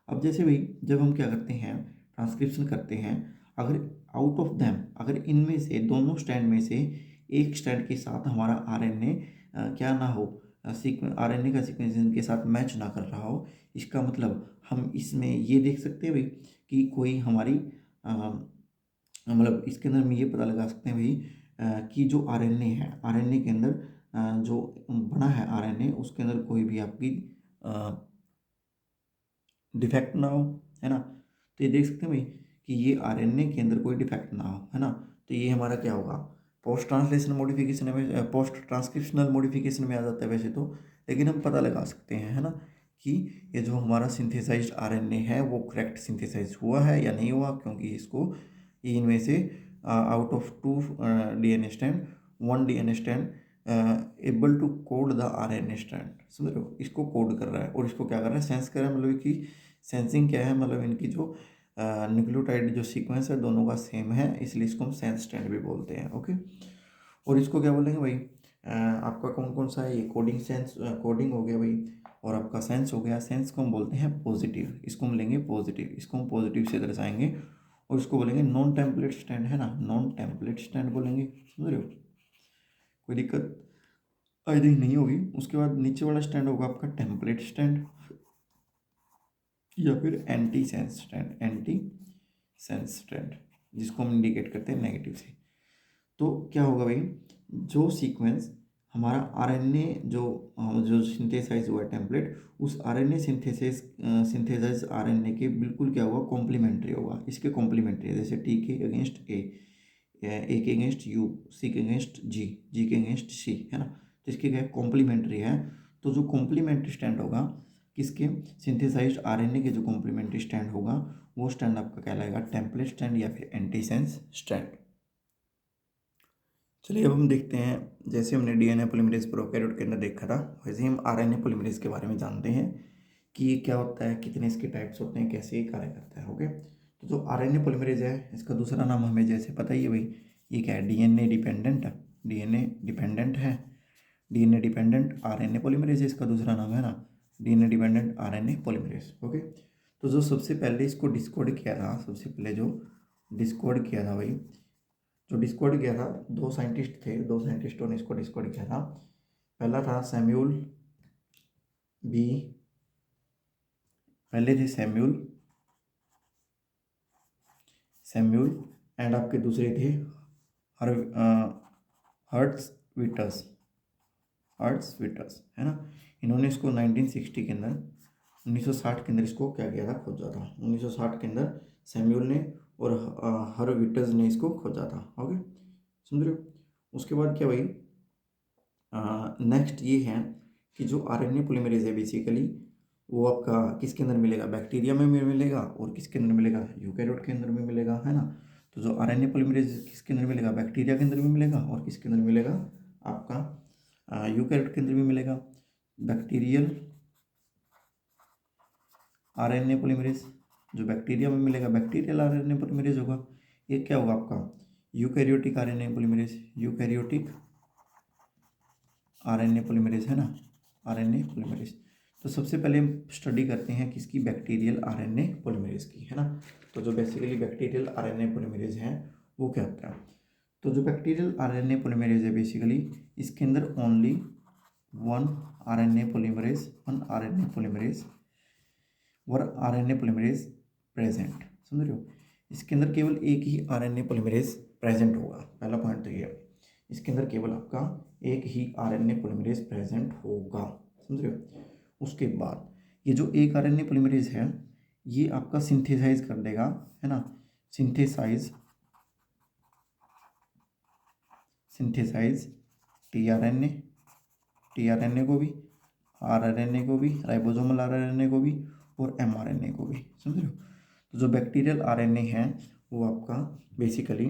अब जैसे भाई जब हम क्या करते हैं, ट्रांसक्रिप्शन करते हैं, अगर आउट ऑफ दैम, अगर इनमें से दोनों स्ट्रैंड में से एक स्ट्रैंड के साथ हमारा आरएनए क्या ना हो, आरएनए का सीक्वेंस इनके साथ मैच ना कर रहा हो, इसका मतलब हम इसमें ये देख सकते हैं भाई कि कोई हमारी मतलब इसके अंदर हम ये पता लगा सकते हैं भाई कि जो आरएनए है, आरएनए के अंदर जो बना है आरएनए, उसके अंदर कोई भी आपकी डिफेक्ट ना हो, है ना। तो ये देख सकते हैं भाई कि ये आरएनए के अंदर कोई डिफेक्ट ना हो, है ना। तो ये हमारा क्या होगा, पोस्ट ट्रांसलेशन मॉडिफिकेशन में, पोस्ट ट्रांसक्रिप्शनल मॉडिफिकेशन में आ जाता है वैसे तो, लेकिन हम पता लगा सकते हैं, है ना, कि ये जो हमारा सिंथेसाइज्ड आरएनए है वो करेक्ट सिंथेसाइज हुआ है या नहीं हुआ, क्योंकि इसको इनमें से out of 2 DNA strand, 1 DNA strand able to code the RNA strand, समझ रहे हो, इसको कोड कर रहा है और इसको क्या कर रहा है, सेंस कर रहा है। मतलब कि सेंसिंग क्या है, मतलब इनकी जो न्यूक्लियोटाइड जो सीक्वेंस है दोनों का सेम है, इसलिए इसको हम सेंस स्ट्रैंड भी बोलते हैं, ओके। और इसको क्या बोलेंगे भाई, आपका कौन कौन सा है, ये कोडिंग सेंस, कोडिंग हो गया भाई, और आपका सेंस हो गया। सेंस को हम बोलते हैं पॉजिटिव, इसको हम लेंगे पॉजिटिव, इसको हम पॉजिटिव से दर्शाएंगे। और इसको बोलेंगे नॉन टेम्पलेट स्टैंड, है ना, नॉन टेम्पलेट स्टैंड बोलेंगे, समझ रहे हो, कोई दिक्कत आई थिंक नहीं होगी। उसके बाद नीचे वाला स्टैंड होगा आपका टेम्पलेट स्टैंड या फिर एंटी सेंस स्टैंड, जिसको हम इंडिकेट करते हैं नेगेटिव से। तो क्या होगा भाई, जो सीक्वेंस हमारा आरएनए जो सिंथेसाइज हुआ है टेम्पलेट, उस आरएनए सिंथेसाइज आरएनए के बिल्कुल क्या होगा, कॉम्प्लीमेंट्री होगा, इसके कॉम्प्लीमेंट्री है। जैसे टी के अगेंस्ट ए के अगेंस्ट यू, सी के अगेंस्ट जी के अगेंस्ट सी, है ना। तो इसके क्या कॉम्प्लीमेंट्री है। तो जो कॉम्प्लीमेंट्री स्टैंड होगा किसके, सिंथेसाइज्ड आरएनए के जो कॉम्प्लीमेंट्री स्टैंड होगा, वो स्टैंड आपका कहलाएगा टेम्पलेट स्टैंड या फिर एंटीसेंस स्टैंड। चलिए अब हम देखते हैं, जैसे हमने डीएनए पॉलीमरेज प्रोकैरियोट के अंदर देखा था, वैसे ही हम आरएनए पॉलीमरेज के बारे में जानते हैं कि ये क्या होता है, कितने इसके टाइप्स होते हैं, कैसे ये कार्य करता है, ओके। तो जो आरएनए पॉलीमरेज है, इसका दूसरा नाम हमें जैसे पता ही है भाई, ये क्या है, डीएनए डिपेंडेंट आरएनए पॉलीमरेज है, इसका दूसरा नाम है ना, DNA dependent RNA polymerase, okay. तो जो सबसे पहले इसको डिस्कोड किया था, सबसे पहले जो डिस्कोड किया था भाई, जो डिस्कोड किया था, दो साइंटिस्ट थे, दो साइंटिस्टों ने इसको डिस्कोड किया था। पहला था पहले थे सैम्यूल एंड आपके दूसरे थे हर्ट्स विटर्स, है ना। इन्होंने इसको 1960 के अंदर, 1960 के अंदर इसको क्या किया था, खोजा था। 1960 के अंदर सैम्यूल ने और हर्विटर्स ने इसको खोजा था, ओके, समझ रहे हो। उसके बाद क्या भाई, नेक्स्ट ये है कि जो आरएनए पॉलीमरेज है बेसिकली, वो आपका किसके अंदर मिलेगा, बैक्टीरिया में मिलेगा, और किसके अंदर मिलेगा, यूकैरियोट के अंदर में मिलेगा, है ना। तो जो आरएनए पॉलीमरेज किसके अंदर मिलेगा, बैक्टीरिया के अंदर भी मिलेगा, और किसके अंदर मिलेगा, आपका यूकैरियोट के अंदर भी मिलेगा। बैक्टीरियल आरएनए पॉलीमरेज जो बैक्टीरिया में मिलेगा, बैक्टीरियल आरएनए पॉलीमरेज होगा। ये क्या होगा आपका, यूकैरियोटिक आरएनए पॉलीमरेज, है ना, आरएनए पॉलीमरेज। तो सबसे पहले हम स्टडी करते हैं किसकी, बैक्टीरियल आरएनए पॉलीमरेज की, है ना। तो जो बेसिकली बैक्टीरियल आरएनए पॉलीमरेज है वो क्या होता है, तो जो बैक्टीरियल आरएनए पॉलीमरेज है बेसिकली, इसके अंदर only one RNA polymerase present, समझ रहे हो। इसके अंदर केवल एक ही आरएनए पॉलीमरेज प्रेजेंट होगा। पहला पॉइंट तो ये है, इसके अंदर केवल आपका एक ही आरएनए पॉलीमरेज प्रेजेंट होगा, समझ रहे हो। उसके बाद ये जो एक आरएनए पॉलीमरेज है ये आपका सिंथेसाइज कर देगा, है ना, सिंथेसाइज टीआरएनए को भी, आरआरएनए को भी, राइबोसोमल आरआरएनए को भी और एमआरएनए को भी, समझ रहे हो। तो जो बैक्टीरियल आरएनए है वो आपका बेसिकली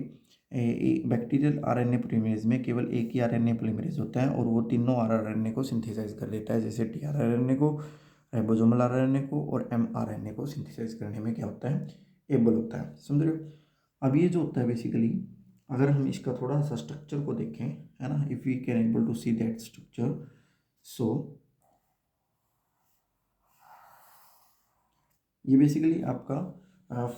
बैक्टीरियल आरएनए पॉलीमरेज में केवल एक ही आरएनए पॉलीमरेज होता है और वो तीनों आरआरएनए को सिंथेसाइज कर देता है, जैसे टीआरआरएनए को, राइबोसोमल आरआरएनए को और एमआरएनए को सिंथेसाइज करने में क्या होता है, एबल होता है, समझ रहे हो। अब ये जो होता है बेसिकली, अगर हम इसका थोड़ा सा स्ट्रक्चर को देखें, है ना, if we can able to see that structure, so ये बेसिकली आपका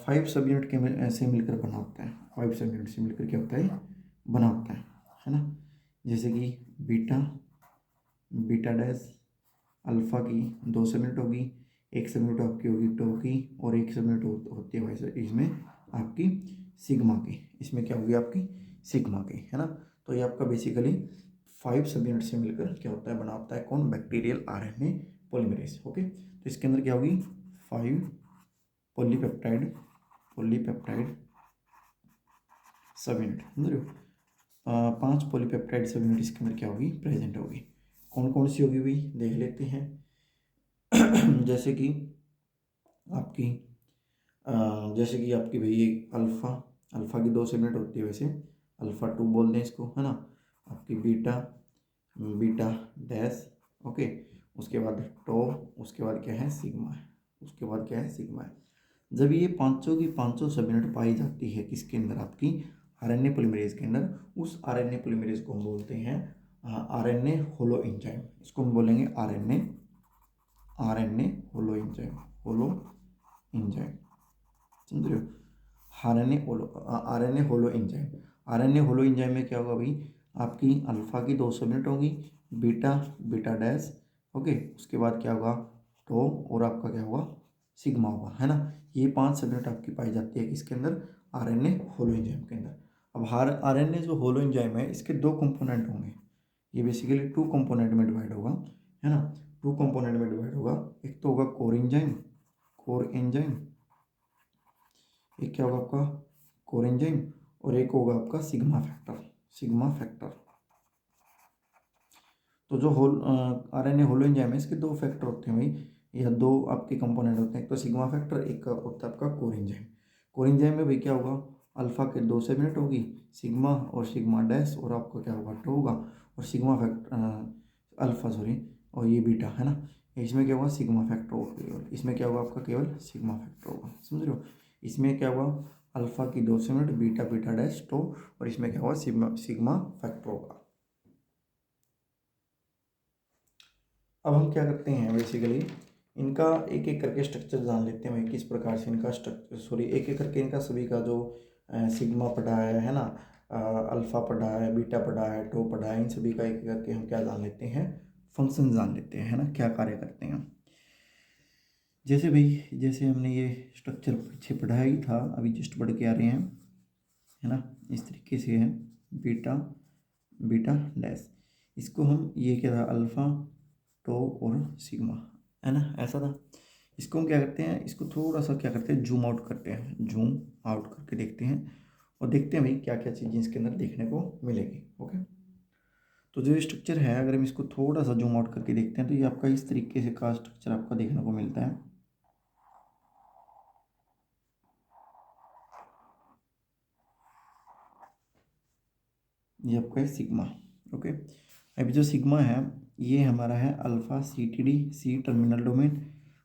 5 सब यूनिट के से मिलकर बना होता है, 5 सब यूनिट से मिलकर क्या होता है, बना होता है ना। जैसे कि बीटा डैश अल्फ़ा की 2 सब यूनिट होगी, 1 सब यूनिट आपकी होगी टो की और 1 सब यूनिट होती है वैसे इसमें आपकी सिग्मा की, इसमें क्या होगी आपकी सिग्मा की, है ना। तो ये आपका बेसिकली 5 सब यूनिट से मिलकर क्या होता है, बना होता है कौन, बैक्टीरियल आरएनए पॉलीमरेज। ओके, तो इसके अंदर क्या होगी 5 पॉलीपेप्टाइड सब यूनिट, समझ रहे हो। 5 पॉलीपेप्टाइड सब यूनिट इसके अंदर क्या होगी, प्रेजेंट होगी। कौन कौन सी होगी भाई, देख लेते हैं। जैसे कि आपकी भाई अल्फ़ा की 2 सब यूनिट होती है, वैसे अल्फ़ा 2 बोल दें इसको, है ना। आपकी बीटा डैश, ओके, उसके बाद टो, उसके बाद क्या है सिग्मा है। जब ये पांचों की पांचों सब यूनिट पाई जाती है किसके अंदर, आपकी आरएनए पॉलीमरेज के अंदर, उस आरएनए पॉलीमरेज को हम बोलते हैं आरएनए होलो एंजाइम। इसको हम बोलेंगे आरएनए होलो एंजाइम, समझ रहे हो। आरएनए होलो एंजाइम में क्या होगा भाई, आपकी अल्फ़ा की 2 सब यूनिट होगी, बीटा डैश, ओके, उसके बाद क्या होगा टो और आपका क्या होगा सिग्मा होगा, है ना। ये 5 सब यूनिट आपकी पाई जाती है किसके अंदर, आरएनए होलो एंजाइम के अंदर। अब आरएनए जो होलो एंजाइम है इसके 2 कंपोनेंट होंगे, ये बेसिकली 2 कंपोनेंट में डिवाइड होगा, है ना। 2 कंपोनेंट में डिवाइड होगा, एक तो होगा कोर एंजाइम, एक क्या होगा आपका कोर एंजाइम और एक होगा आपका सिग्मा फैक्टर। तो जो आरएनए होलो एंजाइम है इसके 2 फैक्टर होते हैं भाई, या 2 आपके कंपोनेंट होते हैं, एक तो सिग्मा फैक्टर, एक होता है आपका कोर एंजाइम में भाई क्या होगा, अल्फ़ा के 2 सब यूनिट होगी, सिग्मा और सिग्मा डैश, और आपका क्या होगा टो होगा, और सिग्मा फैक्टर अल्फ़ा सॉरी और ये बीटा, है ना। इसमें क्या होगा सिग्मा फैक्टर होगा, इसमें क्या होगा आपका केवल सिग्मा फैक्टर होगा, समझ रहे हो। इसमें क्या होगा अल्फ़ा की 2 सब यूनिट, बीटा डैश टो, और इसमें क्या होगा सिग्मा फैक्टर होगा। अब हम क्या करते हैं बेसिकली, इनका एक एक करके स्ट्रक्चर जान लेते हैं भाई, किस प्रकार से इनका स्ट्रक्चर, एक एक करके इनका सभी का जो सिग्मा पढ़ा है ना, अल्फ़ा पढ़ा है, बीटा पढ़ा है, टो पढ़ा है, इन सभी का एक एक करके हम क्या जान लेते हैं, फंक्शन जान लेते हैं, है ना, क्या कार्य करते हैं। जैसे हमने ये स्ट्रक्चर पीछे पढ़ा ही था, अभी जस्ट पढ़ के आ रहे हैं, है ना। इस तरीके से है बीटा डैश, इसको हम ये क्या था अल्फ़ा टो और सिग्मा, है ना, ऐसा था। इसको हम क्या करते हैं, इसको थोड़ा सा क्या करते हैं जूम आउट करके देखते हैं और देखते हैं भाई क्या क्या चीज़ें इसके अंदर देखने को मिलेगी। ओके, तो जो स्ट्रक्चर है अगर हम इसको थोड़ा सा जूम आउट करके देखते हैं तो ये आपका इस तरीके से का स्ट्रक्चर आपका देखने को मिलता है। ये आपका है सिग्मा। ओके, अभी जो सिग्मा है ये हमारा है अल्फ़ा सी टर्मिनल डोमेन,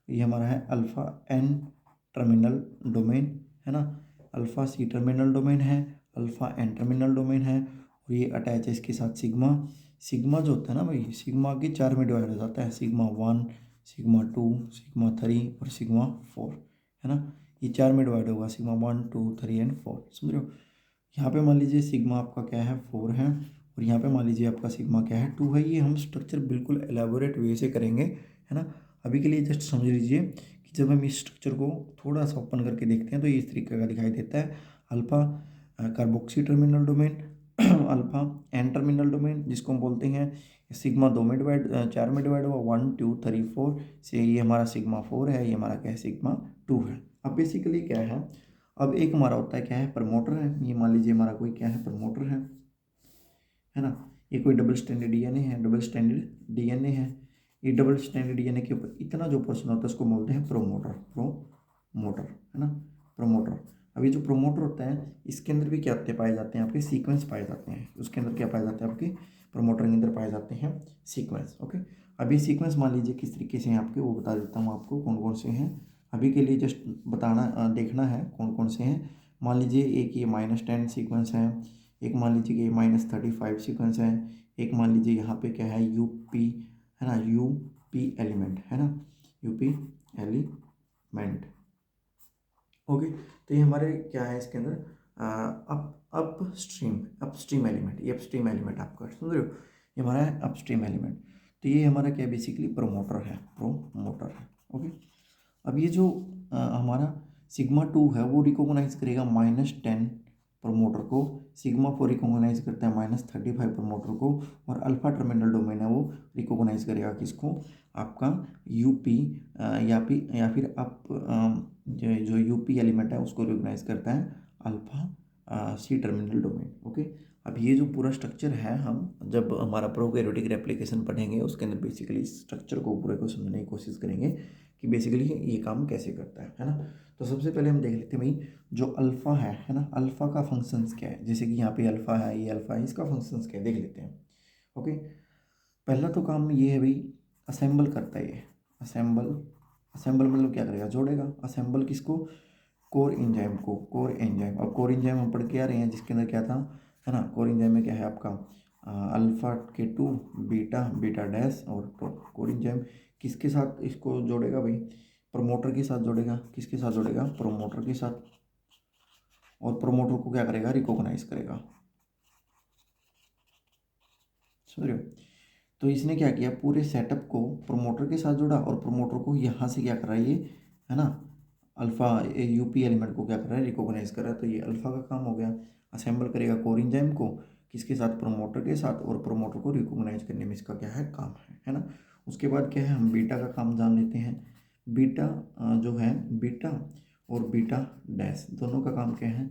ये हमारा है अल्फ़ा एन टर्मिनल डोमेन, है ना। अल्फ़ा सी टर्मिनल डोमेन है, अल्फ़ा एन टर्मिनल डोमेन है, और ये अटैच है इसके साथ सिग्मा जो होता है ना भाई, सिग्मा के 4 में डिवाइड हो जाता है, सिग्मा 1, सिग्मा 2, सिग्मा 3 और सिग्मा 4, है ना। ये 4 में डिवाइड होगा, सिग्मा 1, 2, 3 एंड 4, समझ रहे हो। यहाँ पे मान लीजिए सिग्मा आपका क्या है 4 है, और यहाँ पे मान लीजिए आपका सिग्मा क्या है 2 है। ये हम स्ट्रक्चर बिल्कुल एलाबोरेट वे से करेंगे, है ना। अभी के लिए जस्ट समझ लीजिए कि जब हम इस स्ट्रक्चर को थोड़ा सा ओपन करके देखते हैं तो ये इस तरीके का दिखाई देता है। Alpha carboxy terminal domain, alpha N terminal domain जिसको हम बोलते हैं सिग्मा 2 में डिवाइड 4 में डिवाइड हुआ 1 2 3 4 से, ये हमारा सिग्मा 4 है, ये हमारा क्या है सिग्मा 2 है। अब बेसिकली क्या है, अब एक हमारा होता है क्या है प्रमोटर है, ये मान लीजिए हमारा कोई क्या है प्रमोटर है ना, ये कोई डबल स्टैंडर्ड डीएनए है, डबल स्टैंडर्ड डीएनए है। ये डबल स्टैंडर्ड डीएनए के ऊपर इतना जो पोर्शन होता है उसको बोलते हैं प्रोमोटर, प्रोमोटर है ना, प्रोमोटर। अभी जो प्रोमोटर होता है इसके अंदर भी क्या होते पाए जाते हैं आपके सीक्वेंस पाए जाते हैं, उसके अंदर क्या पाए जाते हैं आपके प्रोमोटर के अंदर पाए जाते हैं सीक्वेंस। ओके, अभी सीक्वेंस मान लीजिए किस तरीके से हैं आपके, वो बता देता हूँ आपको कौन कौन से हैं। अभी के लिए जस्ट बताना देखना है कौन कौन से हैं। मान लीजिए एक ये -10 सीक्वेंस है, एक मान लीजिए कि -35 सीक्वेंस है, एक मान लीजिए यहाँ पे क्या है यूपी है ना, यूपी एलिमेंट है ना, यूपी एलिमेंट। ओके, तो ये हमारे क्या है इसके अंदर अपस्ट्रीम एलिमेंट, ये अपस्ट्रीम एलिमेंट आपका समझ रहे हो, ये हमारा है अपस्ट्रीम एलिमेंट। तो ये हमारा क्या बेसिकली प्रोमोटर है, प्रोमोटर है। ओके, अब ये जो हमारा सिग्मा 2 है वो रिकॉग्नाइज करेगा -10 प्रमोटर को, सिग्मा 4 रिकॉग्नाइज करता है -35 प्रमोटर को, और अल्फा टर्मिनल डोमेन है वो रिकॉग्नाइज करेगा किसको, आपका यूपी या फिर आप जो यूपी एलिमेंट है उसको रिकॉग्नाइज करता है alpha C terminal domain. Okay, अब ये जो पूरा स्ट्रक्चर है हम जब हमारा प्रोकैरियोटिक रेप्लिकेशन पढ़ेंगे उसके अंदर बेसिकली स्ट्रक्चर को पूरे को समझने की कोशिश करेंगे कि बेसिकली ये काम कैसे करता है ना। तो सबसे पहले हम देख लेते हैं भाई जो अल्फ़ा है ना, अल्फ़ा का फंक्शंस क्या है, जैसे कि यहाँ पे अल्फ़ा है, ये अल्फ़ा है, इसका फंक्शंस क्या है देख लेते हैं। ओके, पहला तो काम ये है भाई असेंबल करता है ये, असेंबल, असेंबल मतलब क्या करेगा जोड़ेगा, असेंबल किसको, कोर एंजाइम को, कोर एंजाइम। अब कोर एंजाइम हम पढ़ के आ रहे हैं जिसके अंदर क्या था है ना, कोर एंजाइम में क्या है आपका अल्फ़ा के 2 बीटा, बीटा डैश और तो कोर एंजाइम किसके साथ इसको जोड़ेगा भाई, प्रोमोटर के साथ जोड़ेगा, किसके साथ जोड़ेगा प्रोमोटर के साथ, और प्रोमोटर को क्या करेगा रिकॉग्नाइज करेगा, समझ रहे हो। तो इसने क्या किया पूरे सेटअप को प्रोमोटर के साथ जोड़ा और प्रोमोटर को यहाँ से क्या करा ये है ना, अल्फ़ा यूपी एलिमेंट को क्या कर रहा है रिकॉग्नाइज कर रहा है। तो ये अल्फ़ा का काम हो गया, असेंबल करेगा कोर एंजाइम को किसके साथ प्रोमोटर के साथ, और प्रोमोटर को रिकॉग्नाइज करने में इसका क्या है काम है ना। उसके बाद क्या है हम बीटा का काम जान लेते हैं। बीटा जो है बीटा और बीटा डैश दोनों का काम क्या है,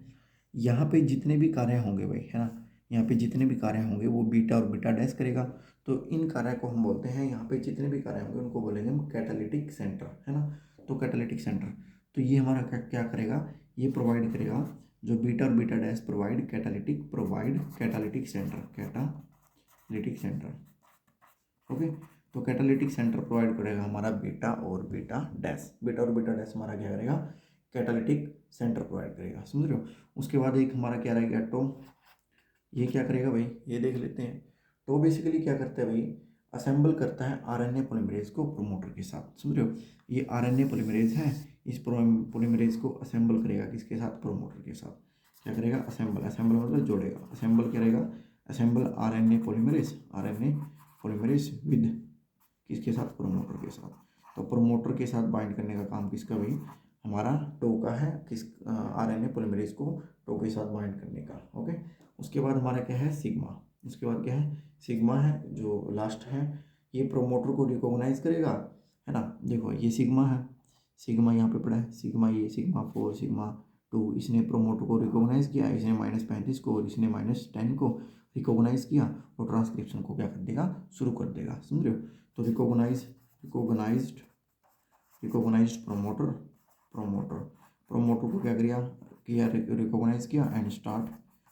यहाँ पे जितने भी कार्य होंगे भाई है ना, यहाँ पे जितने भी कार्य होंगे वो बीटा और बीटा डैश करेगा। तो इन कार्य को हम बोलते हैं, यहाँ पे जितने भी कार्य होंगे उनको बोलेंगे हम कैटालिटिक सेंटर है ना। तो कैटालिटिक सेंटर, तो ये हमारा क्या क्या करेगा, ये प्रोवाइड करेगा जो बीटा और beta dash provide catalytic centre, catalytic centre. Okay, तो कैटालिटिक सेंटर प्रोवाइड करेगा हमारा बीटा और बीटा डैश, बीटा और बीटा डैश हमारा क्या करेगा कैटालिटिक सेंटर प्रोवाइड करेगा, समझ रहे हो। उसके बाद एक हमारा क्या रहेगा टो, ये क्या करेगा भाई ये देख लेते हैं। तो बेसिकली क्या करता है भाई असेंबल करता है आरएनए पॉलीमरेज को प्रोमोटर के साथ, समझ रहे हो। ये आरएनए पॉलीमरेज है, इस पॉलीमरेज को असेंबल करेगा किसके साथ प्रोमोटर के साथ, क्या करेगा असेंबल, असेंबल मतलब जोड़ेगा, असेंबल करेगा, असेंबल आरएनए पॉलीमरेज विद किसके साथ प्रोमोटर के साथ। तो प्रोमोटर के साथ बाइंड करने का काम किसका भाई हमारा टो का है, किस आरएनए पॉलीमरेज को टो के साथ बाइंड करने का। ओके, उसके बाद हमारा क्या है सिग्मा, उसके बाद क्या है सिग्मा है जो लास्ट है, ये प्रोमोटर को रिकॉग्नाइज करेगा है ना। देखो ये सिग्मा है, सिग्मा यहाँ पे पड़ा है सिग्मा, ये सिग्मा 4 सिग्मा 2, इसने प्रोमोटर को रिकॉग्नाइज किया, इसने -35 को और इसने -10 को रिकॉग्नाइज किया और ट्रांसक्रिप्शन को क्या कर देगा शुरू कर देगा, समझ रहे हो। तो रिकॉग्नाइज्ड प्रोमोटर को क्या किया रिकॉग्नाइज किया एंड स्टार्ट,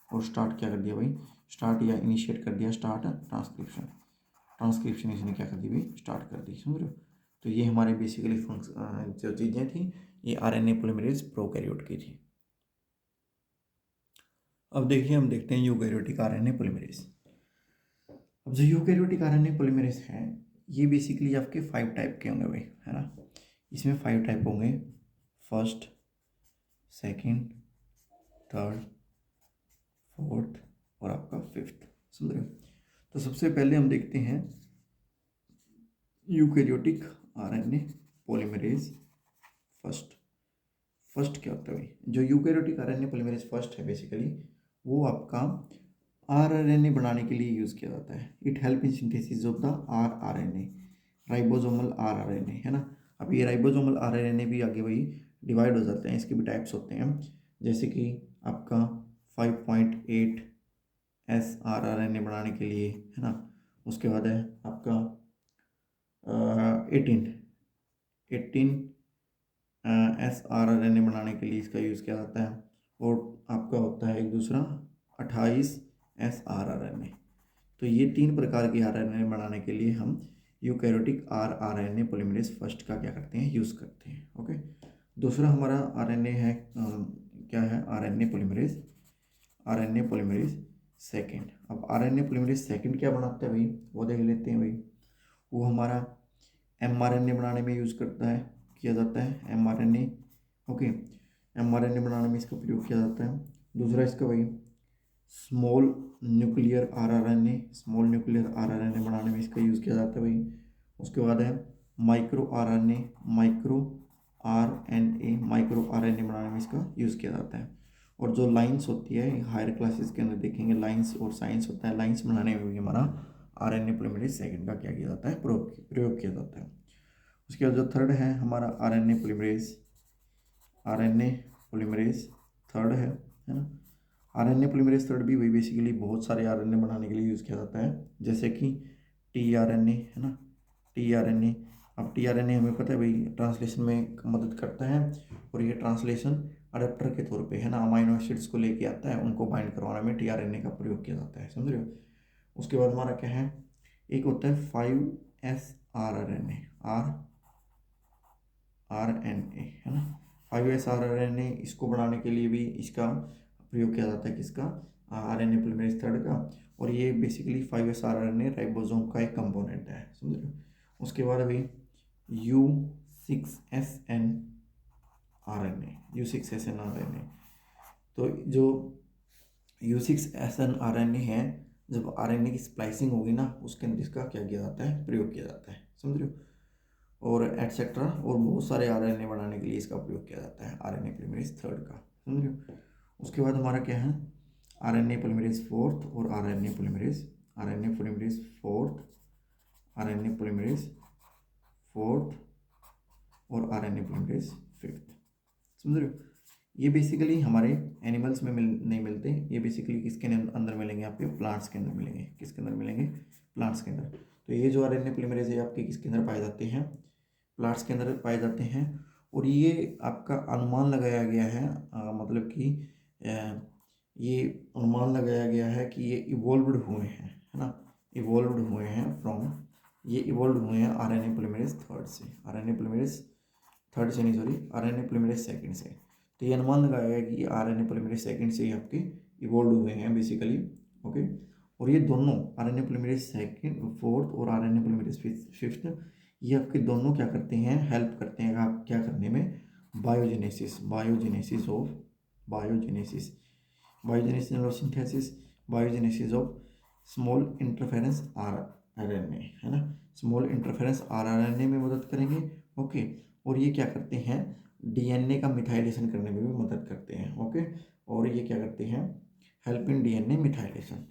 और स्टार्ट क्या कर दिया भाई स्टार्ट या इनिशिएट कर दिया स्टार्ट ट्रांसक्रिप्शन इसने क्या कर दी भाई स्टार्ट कर दी, समझ रहे हो। तो ये हमारे बेसिकली जो चीज़ें थी ये आरएनए पॉलीमरेज प्रोकैरियोट की थी। अब देखिए हम देखते हैं यूकैरियोटिक आरएनए पॉलीमरेज। अब जो यूकैरियोटिक आरएनए पॉलीमरेज है ये बेसिकली आपके 5 टाइप के होंगे भाई है ना, इसमें 5 टाइप होंगे, फर्स्ट, सेकंड, थर्ड, फोर्थ और आपका फिफ्थ, समझ रहे हो। तो सबसे पहले हम देखते हैं यूकैरियोटिक आरएनए पॉलीमरेज फर्स्ट क्या होता है भाई, जो यूकैरियोटिक आरएनए पॉलीमरेज फर्स्ट है बेसिकली, वो आपका आरआरएनए बनाने के लिए यूज़ किया जाता है। It help in synthesis of the rRNA, ribosomal rRNA, है ना। अब ये राइबोसोमल आरआरएनए भी आगे वही डिवाइड हो जाते हैं, इसके भी टाइप्स होते हैं, जैसे कि आपका 5.8 SRRNA बनाने के लिए, है ना। उसके बाद है आपका 18 SRRNA बनाने के लिए इसका यूज़ किया जाता है। और आपका होता है एक दूसरा 28 SRRNA। तो ये 3 प्रकार के आरएनए बनाने के लिए हम यूकैरियोटिक आरआरएनए पॉलीमरेज फर्स्ट का क्या करते हैं, यूज़ करते हैं। ओके, दूसरा हमारा आरएनए है क्या है, आरएनए पॉलीमरेज सेकंड। अब आरएनए पॉलीमरेज सेकंड क्या बनाता है भाई, वो देख लेते हैं भाई। वो हमारा एमआरएनए बनाने में यूज़ किया जाता है एमआरएनए। ओके, एमआरएनए बनाने में इसका प्रयोग किया जाता है। दूसरा इसका भाई स्मॉल न्यूक्लियर आरआरएनए बनाने में इसका यूज़ किया जाता है भाई। उसके बाद है माइक्रो आरएनए बनाने में इसका यूज़ किया जाता है। और जो लाइंस होती है हायर क्लासेस के अंदर देखेंगे, लाइंस और साइंस होता है, लाइंस बनाने में भी हमारा आरएनए पॉलीमरेज सेकंड का क्या किया जाता है, प्रयोग किया जाता है। उसके बाद जो थर्ड है हमारा आरएनए पॉलीमरेज थर्ड है ना। आरएनए पॉलीमरेज थर्ड भी वही बेसिकली बहुत सारे आरएनए बनाने के लिए यूज़ किया जाता है, जैसे कि टीआरएनए, है ना, टीआरएनए। अब टीआरएनए हमें पता है भाई ट्रांसलेशन में मदद करता है, और ये ट्रांसलेशन अडेप्टर के तौर पे, है ना, अमाइनो एसिड्स को लेके आता है, उनको बाइंड करवाने में टीआरएनए का प्रयोग किया जाता है, समझ रहे हो। उसके बाद हमारा क्या है, एक होता है 5SRRNA आरएनए, है ना। 5SRRNA, इसको बनाने के लिए भी इसका प्रयोग किया जाता है, किसका, आरएनए पॉलीमरेज थर्ड का। और ये बेसिकली 5SRRNA राइबोसोम का एक कंपोनेंट है, समझ रहे हो। उसके बाद अभी U6SN आरएनए। तो जो U6SN आरएनए है, जब आरएनए की स्प्लाइसिंग होगी ना, उसके अंदर इसका क्या किया जाता है, प्रयोग किया जाता है, समझ रहे हो। और एटसेट्रा, और बहुत सारे आरएनए बनाने के लिए इसका प्रयोग किया जाता है, आरएनए पॉलीमरेज थर्ड का, समझ रहे हो। उसके बाद हमारा क्या है, आरएनए पॉलीमरेज फोर्थ और आरएनए पॉलीमरेज फोर्थ और आरएनए पॉलीमरेज फिफ्थ, समझ रहे हो। ये बेसिकली हमारे एनिमल्स में नहीं मिलते, ये बेसिकली किसके अंदर मिलेंगे, आपके प्लांट्स के अंदर मिलेंगे। किसके अंदर मिलेंगे, प्लांट्स के अंदर। तो ये जो आरएनए पॉलीमरेज है आपके किसके अंदर पाए जाते हैं, प्लांट्स के अंदर पाए जाते हैं। और ये आपका अनुमान लगाया गया है, मतलब कि ये अनुमान लगाया गया है कि ये इवॉल्व्ड हुए हैं, है ना, इवॉल्व्ड हुए हैं आरएनए पॉलीमरेज सेकंड से। तो ये अनुमान लगाया गया कि आरएनए पॉलीमरेज सेकंड से ही आपके इवॉल्व हुए हैं बेसिकली। ओके, और ये दोनों आरएनए पॉलीमरेज सेकंड फोर्थ और आरएनए पॉलीमरेज फिफ्थ, ये आपके दोनों क्या करते हैं, हेल्प करते हैं आप क्या करने में, biogenesis of small interference RNA, है ना। स्मॉल इंटरफेरेंस आरएनए में मदद करेंगे। ओके, और ये क्या करते हैं, डीएनए का मिथाइलेशन करने में भी मदद करते हैं। ओके, और ये क्या करते हैं, हेल्प इन डीएनए मिथाइलेशन।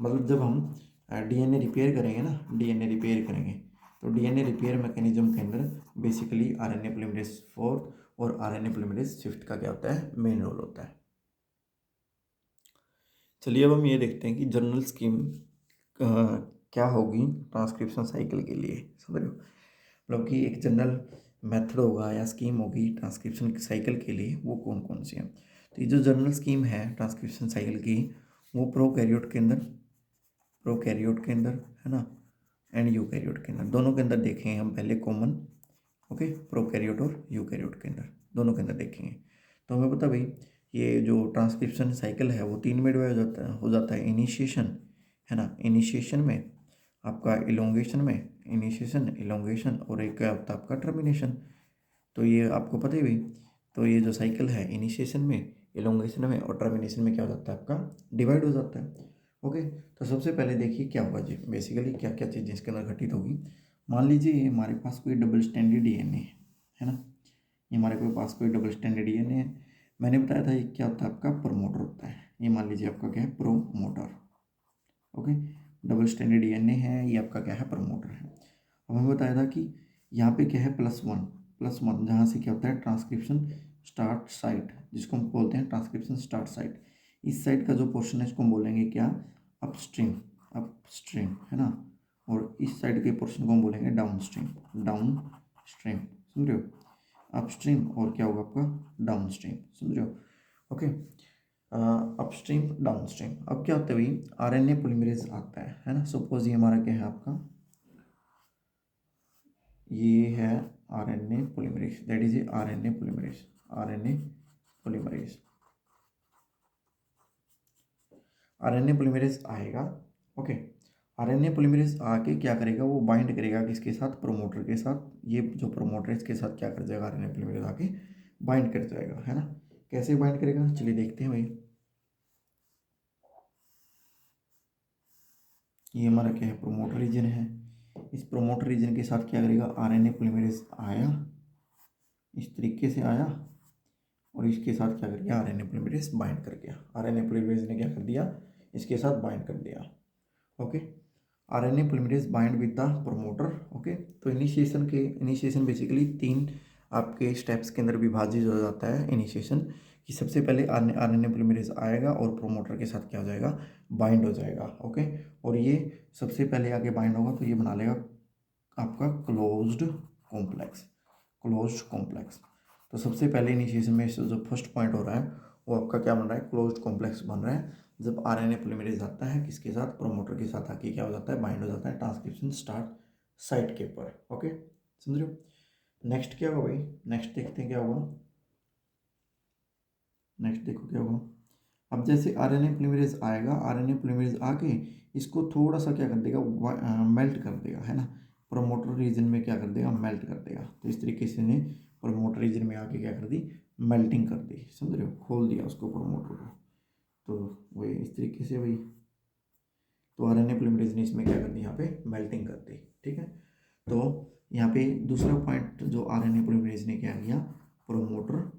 मतलब जब हम डीएनए रिपेयर करेंगे तो डीएनए रिपेयर मैकेनिज्म के अंदर बेसिकली आरएनए पॉलीमरेज फोर्थ और आरएनए पॉलीमरेज फिफ्थ का क्या होता है, मेन रोल होता है। चलिए अब हम ये देखते हैं कि जनरल स्कीम क्या होगी ट्रांसक्रिप्शन साइकिल के लिए, समझ रहे हो। मतलब कि एक जनरल मेथड होगा या स्कीम होगी ट्रांसक्रिप्शन साइकिल के लिए, वो कौन कौन सी है। तो ये जो जनरल स्कीम है ट्रांसक्रिप्शन साइकिल की, वो प्रोकैरियोट के अंदर है ना, एंड यूकैरियोट के अंदर, दोनों के अंदर देखेंगे हम पहले कॉमन। ओके, प्रोकैरियोट और यूकैरियोट के अंदर, दोनों के अंदर देखेंगे। तो हमें पता भाई ये जो ट्रांसक्रिप्शन साइकिल है वो 3 में डिवाइड हो जाता है। इनिशिएशन, है ना, इनिशिएशन में आपका इलोंगेशन और एक क्या होता है आपका टर्मिनेशन। तो ये आपको पता ही भाई, तो ये जो साइकिल है इनिशिएशन में, इलोंगेशन में और टर्मिनेशन में क्या हो जाता है आपका, डिवाइड हो जाता है। ओके, तो सबसे पहले देखिए क्या होगा जी, बेसिकली क्या क्या चीज़ें इसके अंदर घटित होगी। मान लीजिए ये हमारे पास कोई डबल स्टैंडर्ड डीएनए है ना, ये हमारे पास कोई डबल स्टैंडर्ड डीएनए है। मैंने बताया था ये क्या होता है, आपका प्रमोटर होता है। ये मान लीजिए आपका क्या है, promoter. Okay, double standard DNA है, ये आपका क्या है, प्रमोटर है। अब हमें बताया था कि यहाँ पे क्या है, +1 जहाँ से क्या होता है, ट्रांसक्रिप्शन स्टार्ट साइट, जिसको हम बोलते हैं ट्रांसक्रिप्शन स्टार्ट साइट। इस साइड का जो पोर्शन है इसको हम बोलेंगे क्या, अपस्ट्रीम। अपस्ट्रीम है ना, और इस साइड के पोर्शन को हम बोलेंगे डाउनस्ट्रीम। डाउनस्ट्रीम, समझ रहे हो, अपस्ट्रीम और क्या होगा आपका, डाउनस्ट्रीम, समझ रहे हो। Okay, upstream downstream. अब क्या होता है भाई, आरएनए पॉलीमरेज आता है ना। सपोज ये हमारा क्या है आपका, ये है RNA polymerase, that is a RNA polymerase. RNA polymerase, RNA polymerase आएगा। ओके, आरएनए पॉलीमरेज आके क्या करेगा, वो बाइंड करेगा किसके साथ, प्रोमोटर के साथ। ये जो प्रोमोटर है इसके साथ क्या कर जाएगा, आरएनए पॉलीमरेज आके बाइंड कर जाएगा, है ना। कैसे बाइंड करेगा, चलिए देखते हैं भाई। ये हमारा क्या है, प्रोमोटर रीजन है। इस प्रोमोटर रीजन के साथ क्या करेगा, आरएनए पॉलीमरेज आया, इस तरीके से आया, और इसके साथ क्या कर गया, आरएनए पॉलीमरेज बाइंड कर गया। आरएनए पॉलीमरेज ने क्या कर दिया, इसके साथ बाइंड कर दिया। Okay, RNA polymerase bind with the promoter. Okay, तो इनिशिएशन बेसिकली 3 आपके स्टेप्स के अंदर विभाजित हो जाता है इनिशिएशन, कि सबसे पहले आरएनए पॉलीमरेज आएगा और प्रोमोटर के साथ क्या हो जाएगा, बाइंड हो जाएगा। ओके, और ये सबसे पहले आगे बाइंड होगा तो ये बना लेगा आपका क्लोज्ड कॉम्प्लेक्स। क्लोज्ड कॉम्प्लेक्स, तो सबसे पहले इनिशिएशन में जो फर्स्ट पॉइंट हो रहा है वो आपका क्या बन रहा है, क्लोज्ड कॉम्प्लेक्स बन रहा है। जब आरएनए पॉलीमरेज आता है किसके साथ, प्रोमोटर के साथ आके क्या हो जाता है, बाइंड हो जाता है ट्रांसक्रिप्शन स्टार्ट साइट के ऊपर। ओके, समझ रहे हो। नेक्स्ट क्या होगा भाई, नेक्स्ट देखते हैं क्या होगा। नेक्स्ट देखो क्या होगा। अब जैसे आरएनए पॉलीमरेज आएगा, आरएनए पॉलीमरेज आके इसको थोड़ा सा क्या कर देगा, मेल्ट कर देगा, है ना। प्रोमोटर रीजन में क्या कर देगा, मेल्ट कर देगा। तो इस तरीके से ने प्रोमोटर रीजन में आके क्या कर दी, मेल्टिंग कर दी, समझ रहे हो, खोल दिया उसको प्रोमोटर को। तो वही इस तरीके से वही, तो आरएनए पॉलीमरेज ने इसमें क्या कर दी, यहाँ पे मेल्टिंग कर दी। ठीक है, तो यहाँ पे दूसरा पॉइंट जो आरएनए पॉलीमरेज ने क्या किया, प्रोमोटर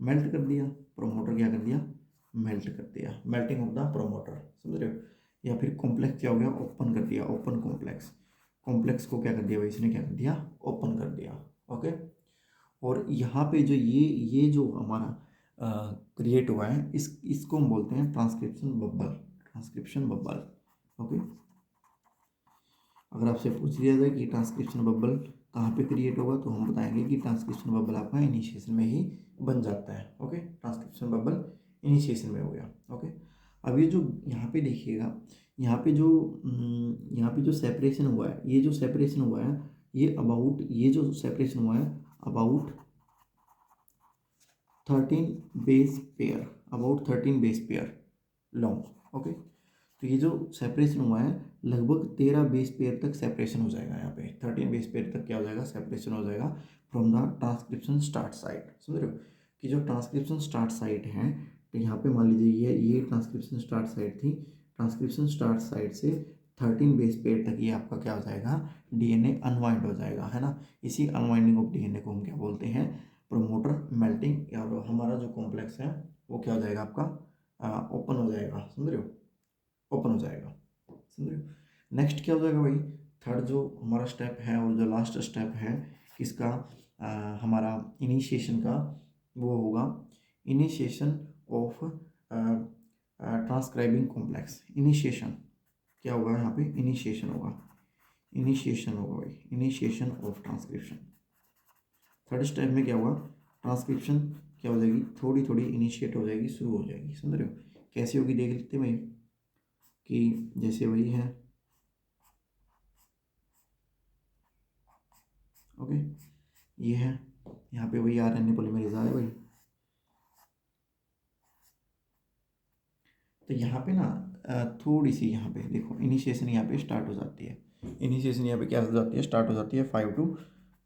मेल्ट कर दिया। प्रोमोटर क्या कर दिया, मेल्ट कर दिया, मेल्टिंग ऑफ द प्रोमोटर, समझ रहे हो। या फिर कॉम्प्लेक्स क्या हो गया, ओपन कर दिया, ओपन कॉम्प्लेक्स। कॉम्प्लेक्स को क्या कर दिया भाई, इसने क्या कर दिया, ओपन कर दिया। ओके, और यहाँ पे जो ये जो हमारा क्रिएट हुआ है, इसको हम बोलते हैं transcription bubble. Transcription bubble. Okay, अगर आपसे पूछ लिया जाए कि ट्रांसक्रिप्शन बबल कहाँ पे क्रिएट होगा, तो हम बताएंगे कि ट्रांसक्रिप्शन बबल आपका इनिशिएशन में ही बन जाता है। ओके, ट्रांसक्रिप्शन बबल इनिशिएशन में हो गया। ओके, अब ये जो यहाँ पे देखिएगा, यहाँ पे जो सेपरेशन हुआ है, ये जो सेपरेशन हुआ है, ये जो सेपरेशन हुआ है about 13 base pair, about 13 base pair long. Okay, तो ये जो सेपरेशन हुआ है लगभग 13 बेस पेयर तक सेपरेशन हो जाएगा। यहाँ पे 13 बेस पेयर तक क्या हो जाएगा, सेपरेशन हो जाएगा from the transcription start site. समझ रहे हो कि जो ट्रांसक्रिप्शन स्टार्ट साइट है, तो यहाँ पे मान लीजिए ये ट्रांसक्रिप्शन स्टार्ट साइट थी। ट्रांसक्रिप्शन स्टार्ट साइट से 13 बेस पेयर तक ये आपका क्या हो जाएगा, डीएनए अनवाइंड हो जाएगा, है ना। इसी अनवाइंडिंग ऑफ डीएनए को हम क्या बोलते हैं, प्रोमोटर मेल्टिंग। और हमारा जो कॉम्प्लेक्स है वो क्या हो जाएगा आपका, ओपन हो जाएगा, समझ रहे हो, ओपन हो जाएगा, समझ रहे हो। नेक्स्ट क्या हो जाएगा भाई, थर्ड जो हमारा स्टेप है और जो लास्ट स्टेप है किसका, हमारा इनिशिएशन का, वो होगा initiation of transcribing complex. Initiation क्या होगा यहाँ पे, इनिशिएशन होगा, इनिशिएशन होगा भाई, initiation of transcription. Third step में क्या होगा, ट्रांसक्रिप्शन क्या हो जाएगी, थोड़ी थोड़ी इनिशिएट हो जाएगी, शुरू हो जाएगी, समझ रहे हो। कैसे होगी देख लेते हैं भाई, कि जैसे वही है। ओके, ये है, यहाँ पे वही आरएनए पॉलीमरेज है भाई। तो यहाँ पे ना थोड़ी सी यहाँ पे देखो, इनिशिएशन यहाँ पे स्टार्ट हो जाती है। इनिशिएशन यहाँ पे क्या हो जाती है, स्टार्ट हो जाती है 5 to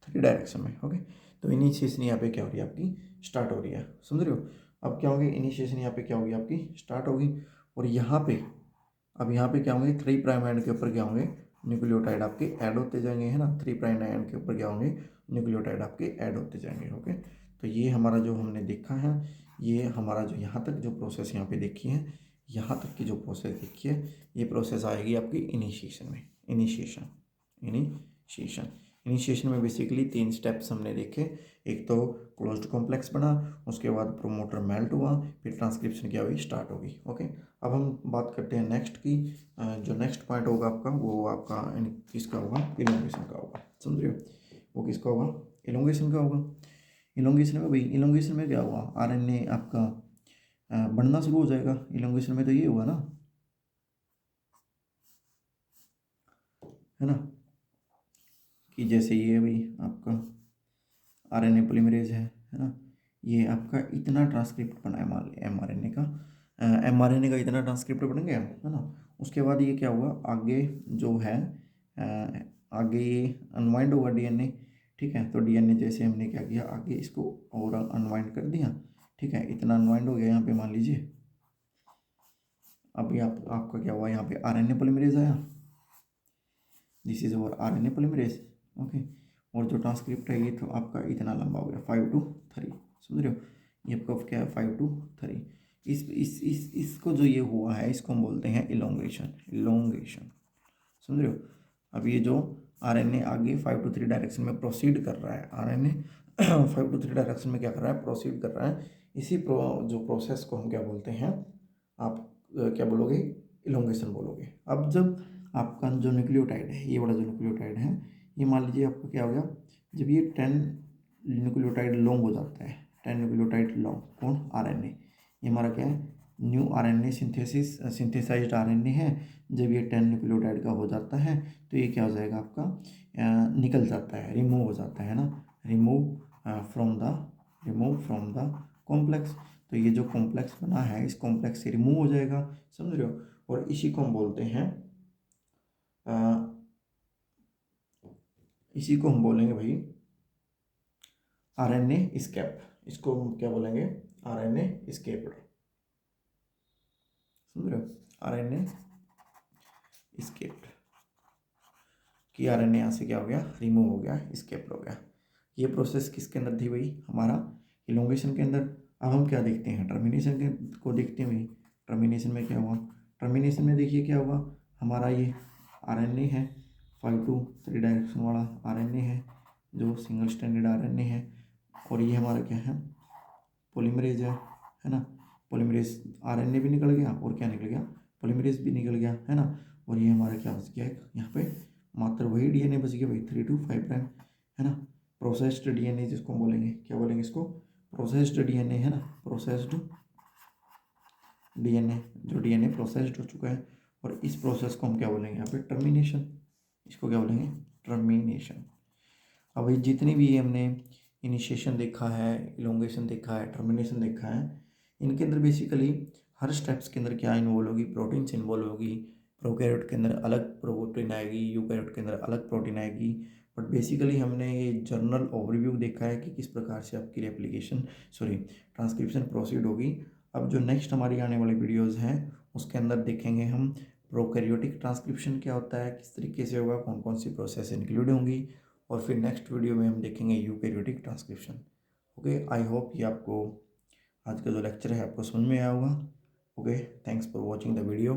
3 डायरेक्शन में। ओके, तो इनिशिएशन यहाँ पे क्या हो रही है आपकी, स्टार्ट हो रही है, समझ रहे हो। अब क्या होगी, इनिशिएशन यहाँ पे क्या होगी आपकी, स्टार्ट होगी। और यहाँ पे अब यहाँ पे क्या होंगे, 3 प्राइम एंड के ऊपर क्या होंगे, न्यूक्लियोटाइड आपके ऐड होते जाएंगे, है ना, 3 प्राइम आयन के ऊपर क्या होंगे, न्यूक्लियोटाइड आपके ऐड होते जाएंगे। ओके, तो ये हमारा जो हमने देखा है, ये हमारा जो यहाँ तक जो प्रोसेस यहाँ पे देखी है, यहाँ तक की जो प्रोसेस देखी है, ये प्रोसेस आएगी आपकी इनिशिएशन में। इनिशिएशन में बेसिकली 3 स्टेप्स हमने देखे। एक तो क्लोज्ड कॉम्प्लेक्स बना, उसके बाद प्रोमोटर मेल्ट हुआ, फिर ट्रांसक्रिप्शन क्या हुई, स्टार्ट होगी। ओके, अब हम बात करते हैं नेक्स्ट की। जो नेक्स्ट पॉइंट होगा आपका, वो आपका किसका होगा, इलोंगेशन का होगा। समझ रहे हो, वो किसका होगा, इलोंगेशन का होगा। इलोंगेशन में भाई, इलोंगेशन में क्या हुआ, आरएनए आपका बढ़ना शुरू हो जाएगा। इलोंगेशन में तो ये हुआ ना, है ना, कि जैसे ये भाई आपका आरएनए पॉलीमरेज है ना, ये आपका इतना ट्रांसक्रिप्ट बना है, मान लिया एमआरएनए का इतना ट्रांसक्रिप्ट बन गया, है ना। उसके बाद ये क्या हुआ, आगे जो है आगे ये अनवाइंड होगा डीएनए, ठीक है। तो डीएनए जैसे हमने क्या किया, आगे इसको और अनवाइंड कर दिया, ठीक है। इतना अनवाइंड हो गया यहाँ पे, मान लीजिए अभी आपका क्या हुआ, यहाँ पे आरएनए पॉलीमरेज आया, this is our RNA polymerase. Okay, और जो ट्रांसक्रिप्ट है ये तो आपका इतना लंबा हो गया, 5 to 3। समझ रहे हो, ये आपका क्या है, 5 to 3। इसको जो ये हुआ है, इसको हम बोलते हैं इलोंगेशन। समझ रहे हो। अब ये जो आरएनए आगे 5 to 3 डायरेक्शन में प्रोसीड कर रहा है, आरएनए 5 to 3 डायरेक्शन में क्या कर रहा है, प्रोसीड कर रहा है। इसी जो प्रोसेस को हम क्या बोलते हैं, आप क्या बोलोगे, इलोंगेशन बोलोगे। अब जब आपका जो न्यूक्लियोटाइड है, ये वाला जो न्यूक्लियोटाइड है, ये मान लीजिए आपका क्या हो गया, जब ये 10 न्यूक्लियोटाइड लॉन्ग हो जाता है, 10 न्यूक्लियोटाइड लॉन्ग, कौन, आरएनए, ये हमारा क्या है, न्यू आरएनए सिंथेसाइज्ड आरएनए है। जब ये 10 न्यूक्लियोटाइड का हो जाता है, तो ये क्या हो जाएगा आपका, निकल जाता है, रिमूव हो जाता है ना, रिमूव फ्रॉम द कॉम्प्लेक्स। तो ये जो कॉम्प्लेक्स बना है, इस कॉम्प्लेक्स से रिमूव हो जाएगा। समझ रहे हो, और इसी को हम बोलते हैं, इसी को हम बोलेंगे भाई आरएनए एस्केप। इसको हम क्या बोलेंगे, आरएनए एस्केप्ड। समझ रहे हो, आरएनए एस्केप्ड, कि आरएनए यहाँ से क्या हो गया, रिमूव हो गया, एस्केप्ड हो गया। ये प्रोसेस किसके अंदर थी भाई, हमारा इलोंगेशन के अंदर। अब हम क्या देखते हैं, टर्मिनेशन को देखते हैं भाई। टर्मिनेशन में क्या हुआ, टर्मिनेशन में देखिए क्या हुआ, हमारा ये आरएनए है, 5 to 3 डायरेक्शन वाला आरएनए है, जो सिंगल स्ट्रैंडेड आरएनए है। और ये हमारा क्या है, पॉलीमरेज है ना। पॉलीमरेज आरएनए भी निकल गया, और क्या निकल गया, पॉलीमरेज भी निकल गया, है ना। और ये हमारा क्या बच गया, यहाँ पे मात्र वही डीएनए बच गया भाई, 3 to 5 प्राइम, है ना। प्रोसेस्ड डीएनए जिसको हम बोलेंगे, क्या बोलेंगे इसको, प्रोसेस्ड डीएनए, है ना, प्रोसेस्ड डीएनए, जो डीएनए प्रोसेस्ड हो चुका है। और इस प्रोसेस को हम क्या बोलेंगे, यहाँ पे टर्मिनेशन, इसको क्या बोलेंगे, टर्मिनेशन। अब भाई जितनी भी हमने इनिशिएशन देखा है, इलोंगेशन देखा है, टर्मिनेशन देखा है, इनके अंदर बेसिकली हर स्टेप्स के अंदर क्या इन्वॉल्व होगी, प्रोटीन से इन्वॉल्व होगी। प्रोकैरियोट के अंदर अलग प्रोटीन आएगी, यूकैरियोट के अंदर अलग प्रोटीन आएगी। बट बेसिकली हमने ये जनरल ओवरव्यू देखा है कि किस प्रकार से आपकी रेप्लिकेशन ट्रांसक्रिप्शन प्रोसीड होगी। अब जो नेक्स्ट हमारी आने वाली वीडियोज़ हैं, उसके अंदर देखेंगे हम प्रोकैरियोटिक ट्रांसक्रिप्शन क्या होता है, किस तरीके से होगा, कौन कौन सी प्रोसेस इंक्लूड होंगी। और फिर नेक्स्ट वीडियो में हम देखेंगे eukaryotic transcription. Okay, I hope ये आपको आज का जो लेक्चर है आपको समझ में आया होगा। Okay, thanks for watching the video.